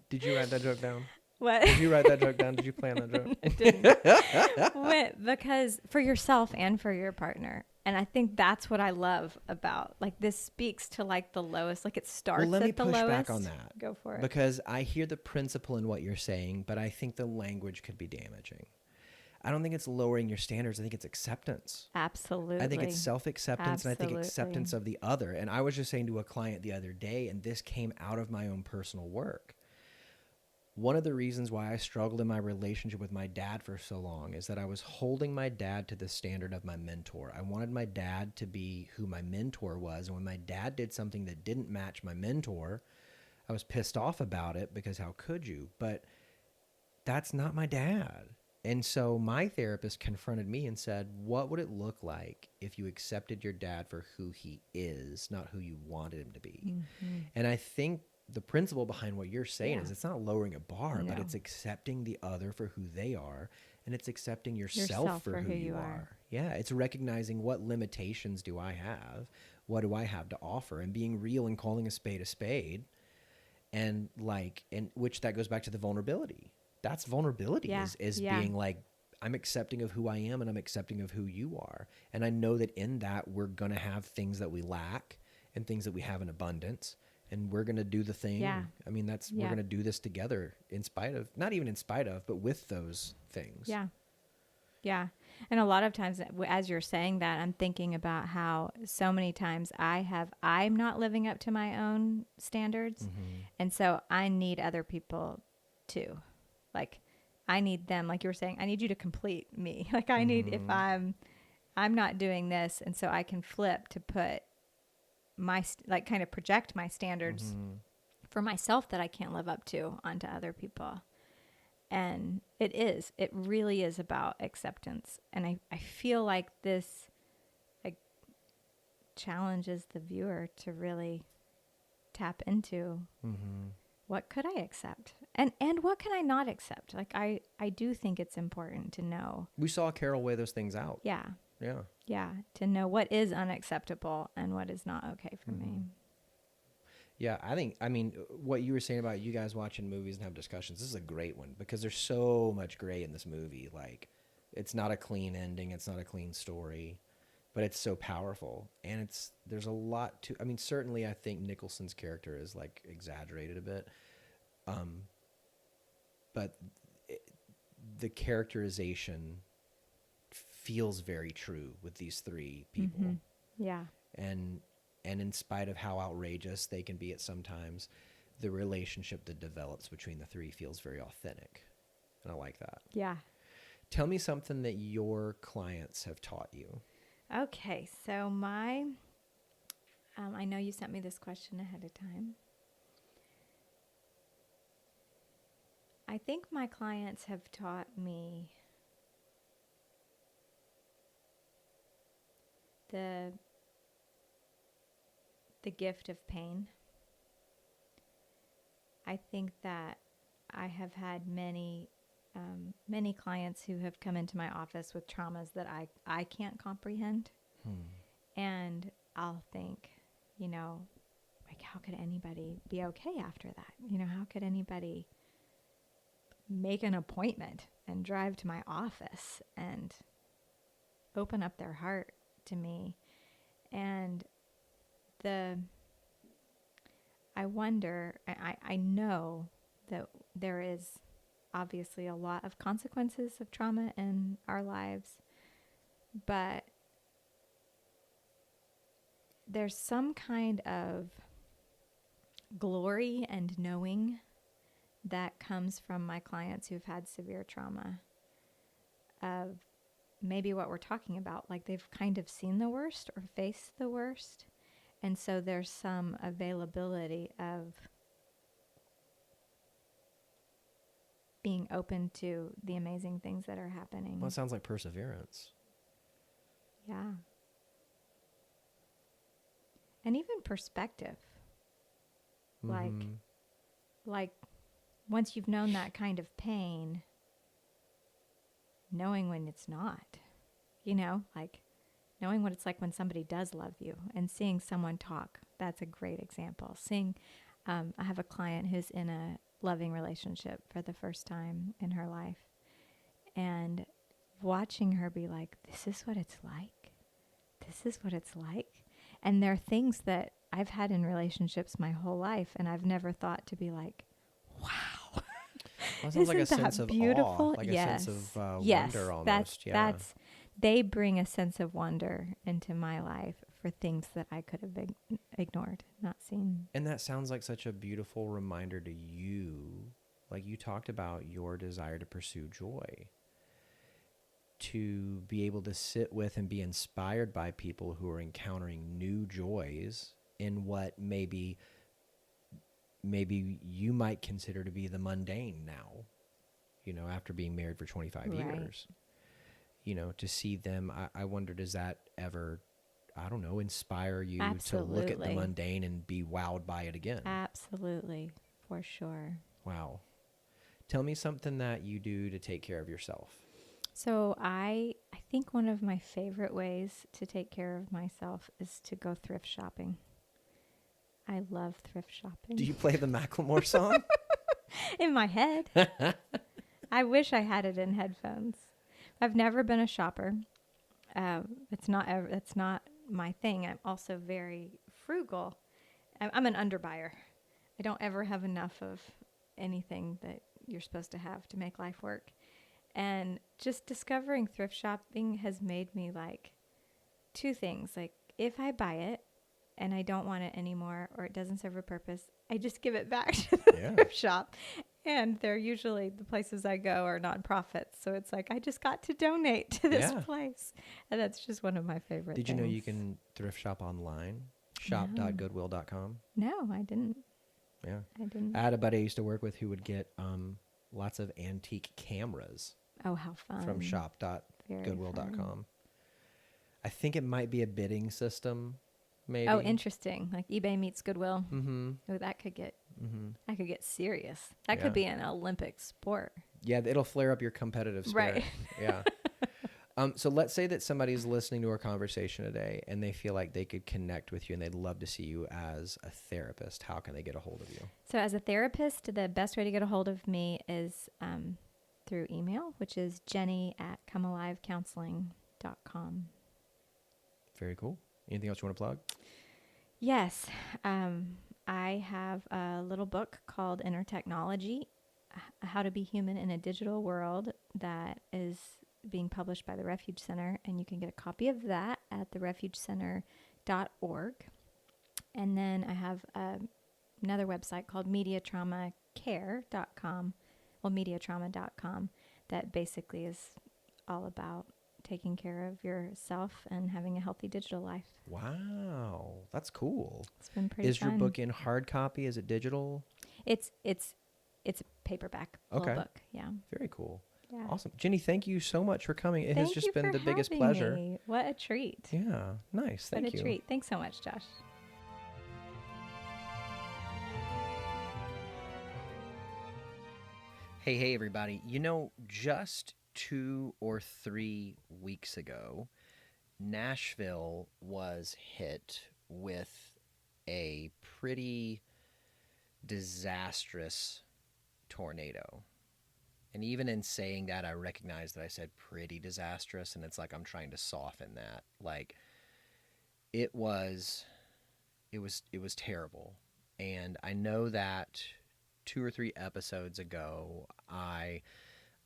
Did you write that joke down? What? Did you write that joke down? Did you plan that joke? I didn't. Because for yourself and for your partner. And I think that's what I love about, like, this speaks to like the lowest, like it starts at the lowest. Well, let me push back on that. Go for it. Because I hear the principle in what you're saying, but I think the language could be damaging. I don't think it's lowering your standards. I think it's acceptance. Absolutely. I think it's self-acceptance, and I think acceptance of the other. And I was just saying to a client the other day, and this came out of my own personal work. One of the reasons why I struggled in my relationship with my dad for so long is that I was holding my dad to the standard of my mentor. I wanted my dad to be who my mentor was. And when my dad did something that didn't match my mentor, I was pissed off about it, because how could you? But that's not my dad. And so my therapist confronted me and said, what would it look like if you accepted your dad for who he is, not who you wanted him to be? Mm-hmm. And I think the principle behind what you're saying is it's not lowering a bar, but it's accepting the other for who they are, and it's accepting yourself for who you are. Yeah, it's recognizing, what limitations do I have? what do I have to offer, and being real and calling a spade, and like, and which that goes back to the vulnerability. That's vulnerability, Yeah. is Yeah. being like, I'm accepting of who I am and I'm accepting of who you are. And I know that in that we're going to have things that we lack and things that we have in abundance, and we're going to do the thing. Yeah. I mean, we're Yeah. going to do this together in spite of, not even in spite of, but with those things. Yeah. Yeah. And a lot of times, as you're saying that, I'm thinking about how so many times I'm not living up to my own standards. And so I need other people too. Like, I need them, like you were saying, I need you to complete me. Like, I need, if I'm not doing this, and so I can flip to put like kind of project my standards for myself that I can't live up to onto other people. And it really is about acceptance. And I feel like this like challenges the viewer to really tap into what could I accept and what can I not accept. Like, I do think it's important to know. We saw Carol weigh those things out. Yeah. Yeah. Yeah. To know what is unacceptable and what is not okay for me. Yeah, I mean, what you were saying about you guys watching movies and have discussions, this is a great one because there's so much gray in this movie. Like, it's not a clean ending, it's not a clean story, but it's so powerful. And there's a lot to, I mean, certainly I think Nicholson's character is like exaggerated a bit. But the characterization feels very true with these three people. Yeah. And in spite of how outrageous they can be at sometimes, the relationship that develops between the three feels very authentic. And I like that. Yeah. Tell me something that your clients have taught you. Okay. So I know you sent me this question ahead of time. I think my clients have taught me the gift of pain. I think that I have had many clients who have come into my office with traumas that I can't comprehend. And I'll think, like, how could anybody be okay after that? How could anybody make an appointment and drive to my office and open up their heart to me? And I wonder, I know that there is obviously a lot of consequences of trauma in our lives, but there's some kind of glory and knowing that comes from my clients who've had severe trauma of maybe what we're talking about. Like, they've kind of seen the worst or faced the worst. And so there's some availability of being open to the amazing things that are happening. Well, it sounds like perseverance. Yeah. And even perspective. Like once you've known that kind of pain, knowing when it's not, like knowing what it's like when somebody does love you and seeing someone talk. That's a great example. I have a client who's in a loving relationship for the first time in her life, and watching her be like, this is what it's like. This is what it's like. And there are things that I've had in relationships my whole life, and I've never thought to be like, wow. Well, it sounds like a Isn't that sense of beautiful? awe, like Yes. a sense of Yes, wonder almost. they bring a sense of wonder into my life for things that I could have ignored, not seen. And that sounds like such a beautiful reminder to you. Like, you talked about your desire to pursue joy, to be able to sit with and be inspired by people who are encountering new joys in what maybe you might consider to be the mundane now, after being married for 25 years. To see them, I wonder, does that ever, I don't know, inspire you to look at the mundane and be wowed by it again? Absolutely, for sure. Wow. Tell me something that you do to take care of yourself. So I think one of my favorite ways to take care of myself is to go thrift shopping. I love thrift shopping. Do you play the Macklemore song? In my head. I wish I had it in headphones. I've never been a shopper. It's not my thing. I'm also very frugal. I'm an underbuyer. I don't ever have enough of anything that you're supposed to have to make life work. And just discovering thrift shopping has made me like two things. Like if I buy it and I don't want it anymore or it doesn't serve a purpose, I just give it back to the Yeah. thrift shop. And they're usually the places I go are nonprofits. So it's like I just got to donate to this Yeah. place. And that's just one of my favorite Did things. you know you can thrift shop online? Shop.goodwill.com. No, I didn't. Yeah. I didn't. I had a buddy I used to work with who would get lots of antique cameras Oh, how fun. from Very shop.goodwill.com. fun. I think it might be a bidding system, maybe. Oh, interesting. Like eBay meets Goodwill. Mm-hmm. Oh, that could get serious. That Yeah. could be an Olympic sport. Yeah, it'll flare up your competitive spirit. Right. Yeah. So let's say that somebody's listening to our conversation today and they feel like they could connect with you and they'd love to see you as a therapist. How can they get a hold of you? So as a therapist, the best way to get a hold of me is through email, which is jenny@comealivecounseling.com. Very cool. Anything else you want to plug? Yes. I have a little book called Inner Technology, How to Be Human in a Digital World, that is being published by the Refuge Center, and you can get a copy of that at therefugecenter.org. And then I have another website called mediatraumacare.com, mediatrauma.com, that basically is all about taking care of yourself and having a healthy digital life. Wow. That's cool. It's been pretty Is fun. your book in hard copy? Is it digital? It's a paperback little Okay. book. Yeah. Very cool. Yeah. Awesome. Jenny, thank you so much for coming. It Thank has you just been for the biggest having pleasure. me. What a treat. Yeah. Nice. Thank what a you. treat. Thanks so much, Josh. Hey, everybody. You know, just 2 or 3 weeks ago, Nashville was hit with a pretty disastrous tornado. And even in saying that, I recognize that I said pretty disastrous, and it's like I'm trying to soften that. Like, it was terrible. And I know that 2 or 3 episodes ago, I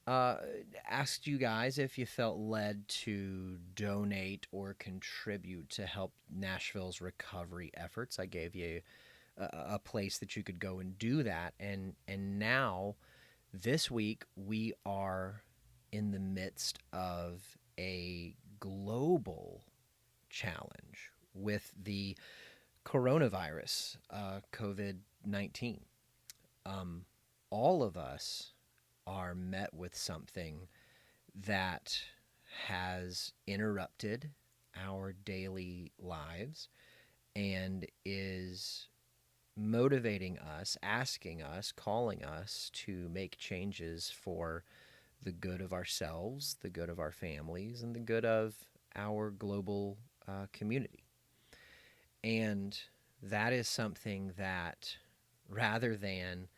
asked you guys if you felt led to donate or contribute to help Nashville's recovery efforts. I gave you a place that you could go and do that. And now, this week, we are in the midst of a global challenge with the coronavirus, COVID-19. All of us are met with something that has interrupted our daily lives and is motivating us, asking us, calling us to make changes for the good of ourselves, the good of our families, and the good of our global community. And that is something that, rather than,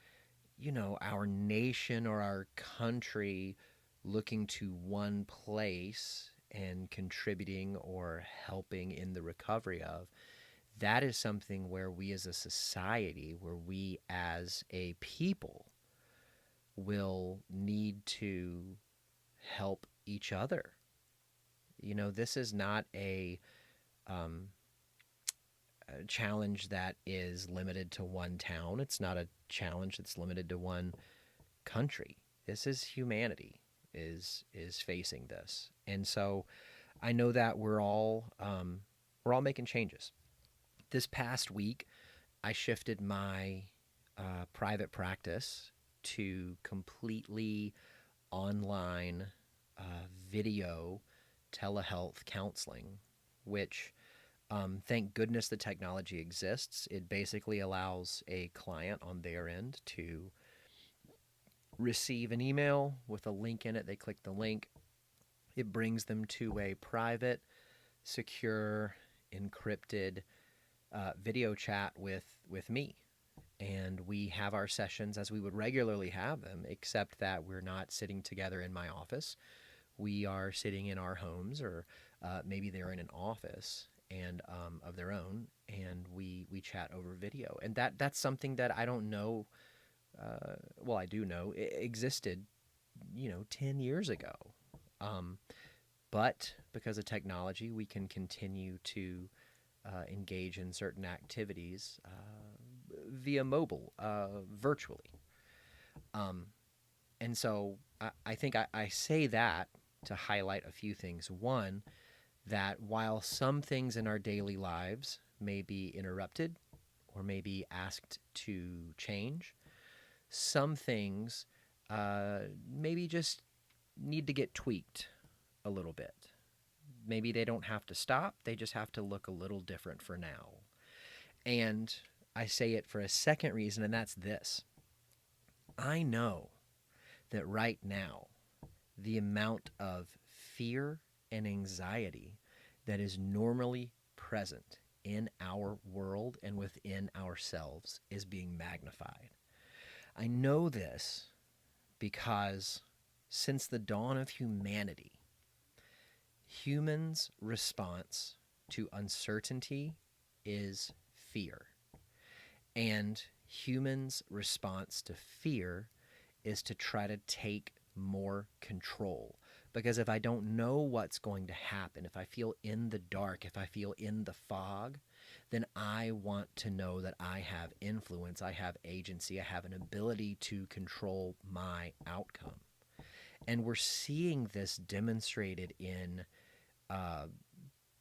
our nation or our country looking to one place and contributing or helping in the recovery of, that is something where we as a society, where we as a people will need to help each other. This is not a challenge that is limited to one town. It's not a challenge that's limited to one country. This is humanity is facing this. And so I know that we're all making changes. This past week, I shifted my private practice to completely online video telehealth counseling, which thank goodness the technology exists. It basically allows a client on their end to receive an email with a link in it. They click the link, It brings them to a private, secure, encrypted video chat with me. And we have our sessions as we would regularly have them, except that we're not sitting together in my office. We are sitting in our homes, or maybe they're in an office and of their own, and we chat over video. And that's something that I don't know. Well, I do know it existed, 10 years ago. Um, but because of technology, we can continue to engage in certain activities via mobile, virtually. Um, and so I think I say that to highlight a few things. One, that while some things in our daily lives may be interrupted or may be asked to change, some things maybe just need to get tweaked a little bit. Maybe they don't have to stop, they just have to look a little different for now. And I say it for a second reason, and that's this. I know that right now, the amount of fear and anxiety that is normally present in our world and within ourselves is being magnified. I know this because since the dawn of humanity, humans' response to uncertainty is fear. And humans' response to fear is to try to take more control. Because if I don't know what's going to happen, if I feel in the dark, if I feel in the fog, then I want to know that I have influence, I have agency, I have an ability to control my outcome. And we're seeing this demonstrated in uh,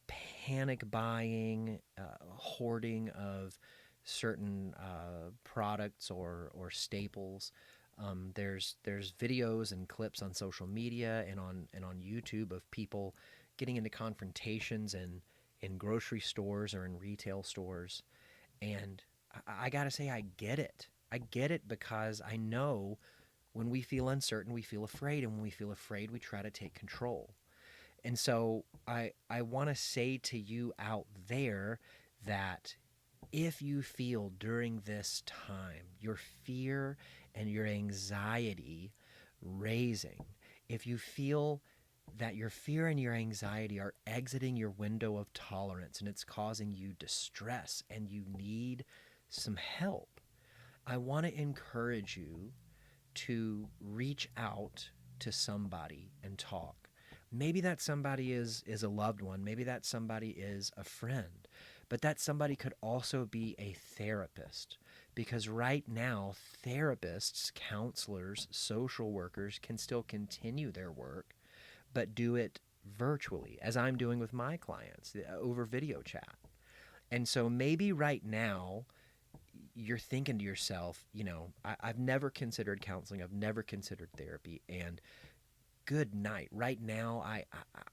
panic buying, hoarding of certain products or staples. There's videos and clips on social media and on YouTube of people getting into confrontations in grocery stores or in retail stores. And I gotta say, I get it. I get it because I know when we feel uncertain, we feel afraid. And when we feel afraid, we try to take control. And so I want to say to you out there that if you feel during this time your fear and your anxiety raising, if you feel that your fear and your anxiety are exiting your window of tolerance and it's causing you distress and you need some help, I want to encourage you to reach out to somebody and talk. Maybe that somebody is a loved one. Maybe that somebody is a friend. But that somebody could also be a therapist. Because right now, therapists, counselors, social workers can still continue their work, but do it virtually, as I'm doing with my clients over video chat. And so maybe right now, you're thinking to yourself, I've never considered counseling, I've never considered therapy, and good night. Right now,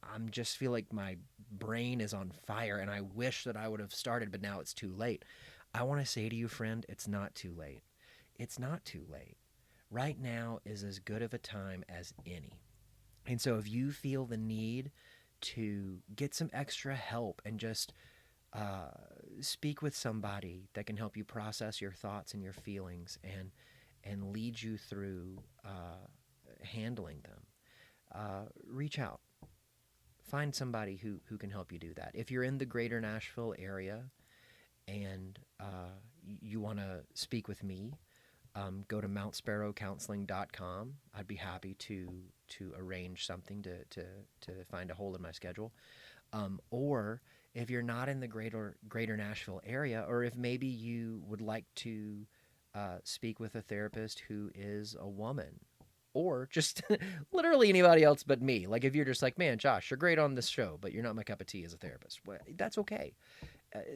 I'm just feel like my brain is on fire, and I wish that I would have started, but now it's too late. I want to say to you, friend, it's not too late. It's not too late. Right now is as good of a time as any. And so if you feel the need to get some extra help and just uh, speak with somebody that can help you process your thoughts and your feelings and lead you through handling them, reach out. Find somebody who can help you do that. If you're in the greater Nashville area and you want to speak with me, go to mountsparrowcounseling.com. I'd be happy to arrange something to find a hole in my schedule. Or if you're not in the greater Nashville area, or if maybe you would like to speak with a therapist who is a woman, or just literally anybody else but me. Like if you're just like, man, Josh, you're great on this show, but you're not my cup of tea as a therapist. Well, that's okay.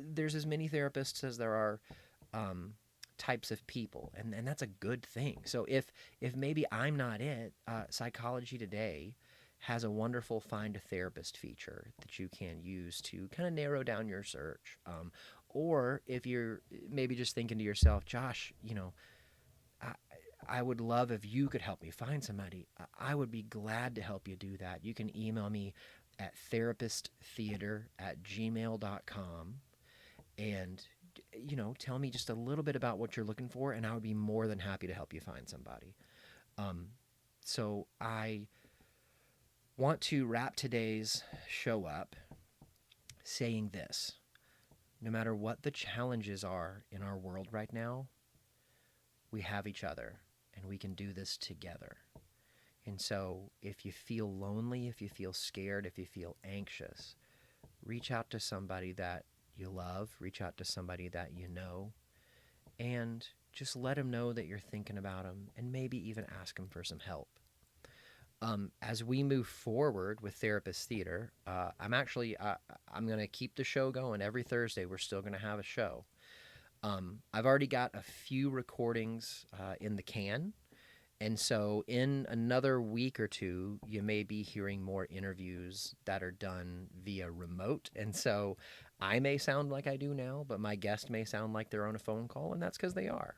There's as many therapists as there are types of people, and that's a good thing. So if maybe I'm not it, Psychology Today has a wonderful Find a Therapist feature that you can use to kind of narrow down your search. Or if you're maybe just thinking to yourself, Josh, I, I would love if you could help me find somebody. I would be glad to help you do that. You can email me at therapisttheater@gmail.com and, tell me just a little bit about what you're looking for, and I would be more than happy to help you find somebody. So I want to wrap today's show up saying this. No matter what the challenges are in our world right now, we have each other, and we can do this together. And so if you feel lonely, if you feel scared, if you feel anxious, reach out to somebody that you love, reach out to somebody that you know, and just let them know that you're thinking about them, and maybe even ask them for some help. As we move forward with Therapist Theater, I'm going to keep the show going every Thursday. We're still going to have a show. I've already got a few recordings in the can. And so in another week or two, you may be hearing more interviews that are done via remote. And so I may sound like I do now, but my guest may sound like they're on a phone call, and that's because they are.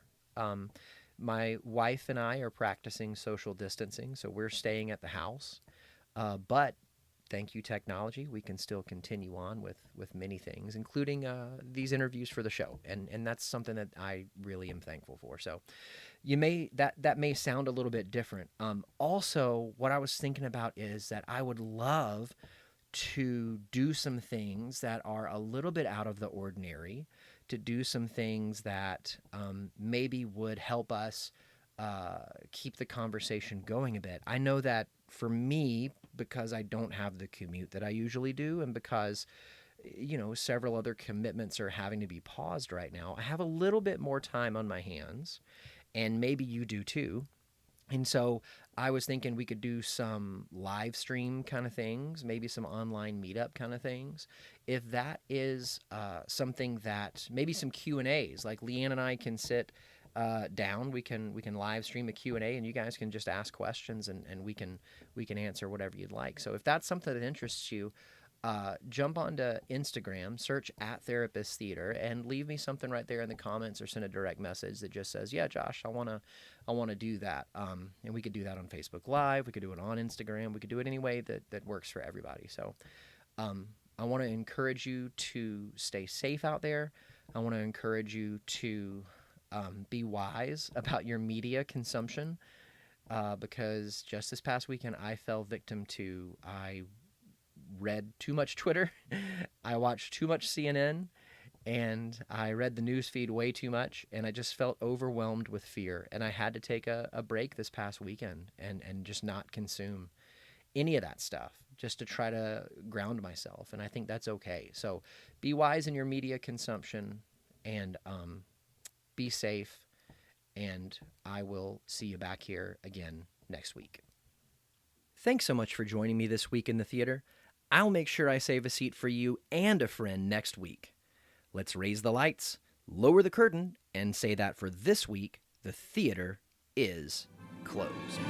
My wife and I are practicing social distancing, so we're staying at the house. But thank you, technology, we can still continue on with many things, including these interviews for the show. And that's something that I really am thankful for. So that may sound a little bit different. Also, what I was thinking about is that I would love to do some things that are a little bit out of the ordinary, to do some things that maybe would help us keep the conversation going a bit. I know that for me, because I don't have the commute that I usually do, and because several other commitments are having to be paused right now, I have a little bit more time on my hands, and maybe you do too. And so I was thinking we could do some live stream kind of things, maybe some online meetup kind of things. If that is something that, maybe some Q&As, like Leanne and I can sit down, we can live stream a Q&A, and you guys can just ask questions, and we can answer whatever you'd like. So if that's something that interests you, jump onto Instagram, search @Therapist Theater, and leave me something right there in the comments, or send a direct message that just says, "Yeah, Josh, I wanna do that." And we could do that on Facebook Live. We could do it on Instagram. We could do it any way that works for everybody. So I want to encourage you to stay safe out there. I want to encourage you to be wise about your media consumption, because just this past weekend I fell victim to, I read too much Twitter, I watched too much CNN, and I read the news feed way too much, and I just felt overwhelmed with fear, and I had to take a break this past weekend and just not consume any of that stuff, just to try to ground myself, and I think that's okay. So be wise in your media consumption, and be safe, and I will see you back here again next week. Thanks so much for joining me this week in the theater. I'll make sure I save a seat for you and a friend next week. Let's raise the lights, lower the curtain, and say that for this week, the theater is closed.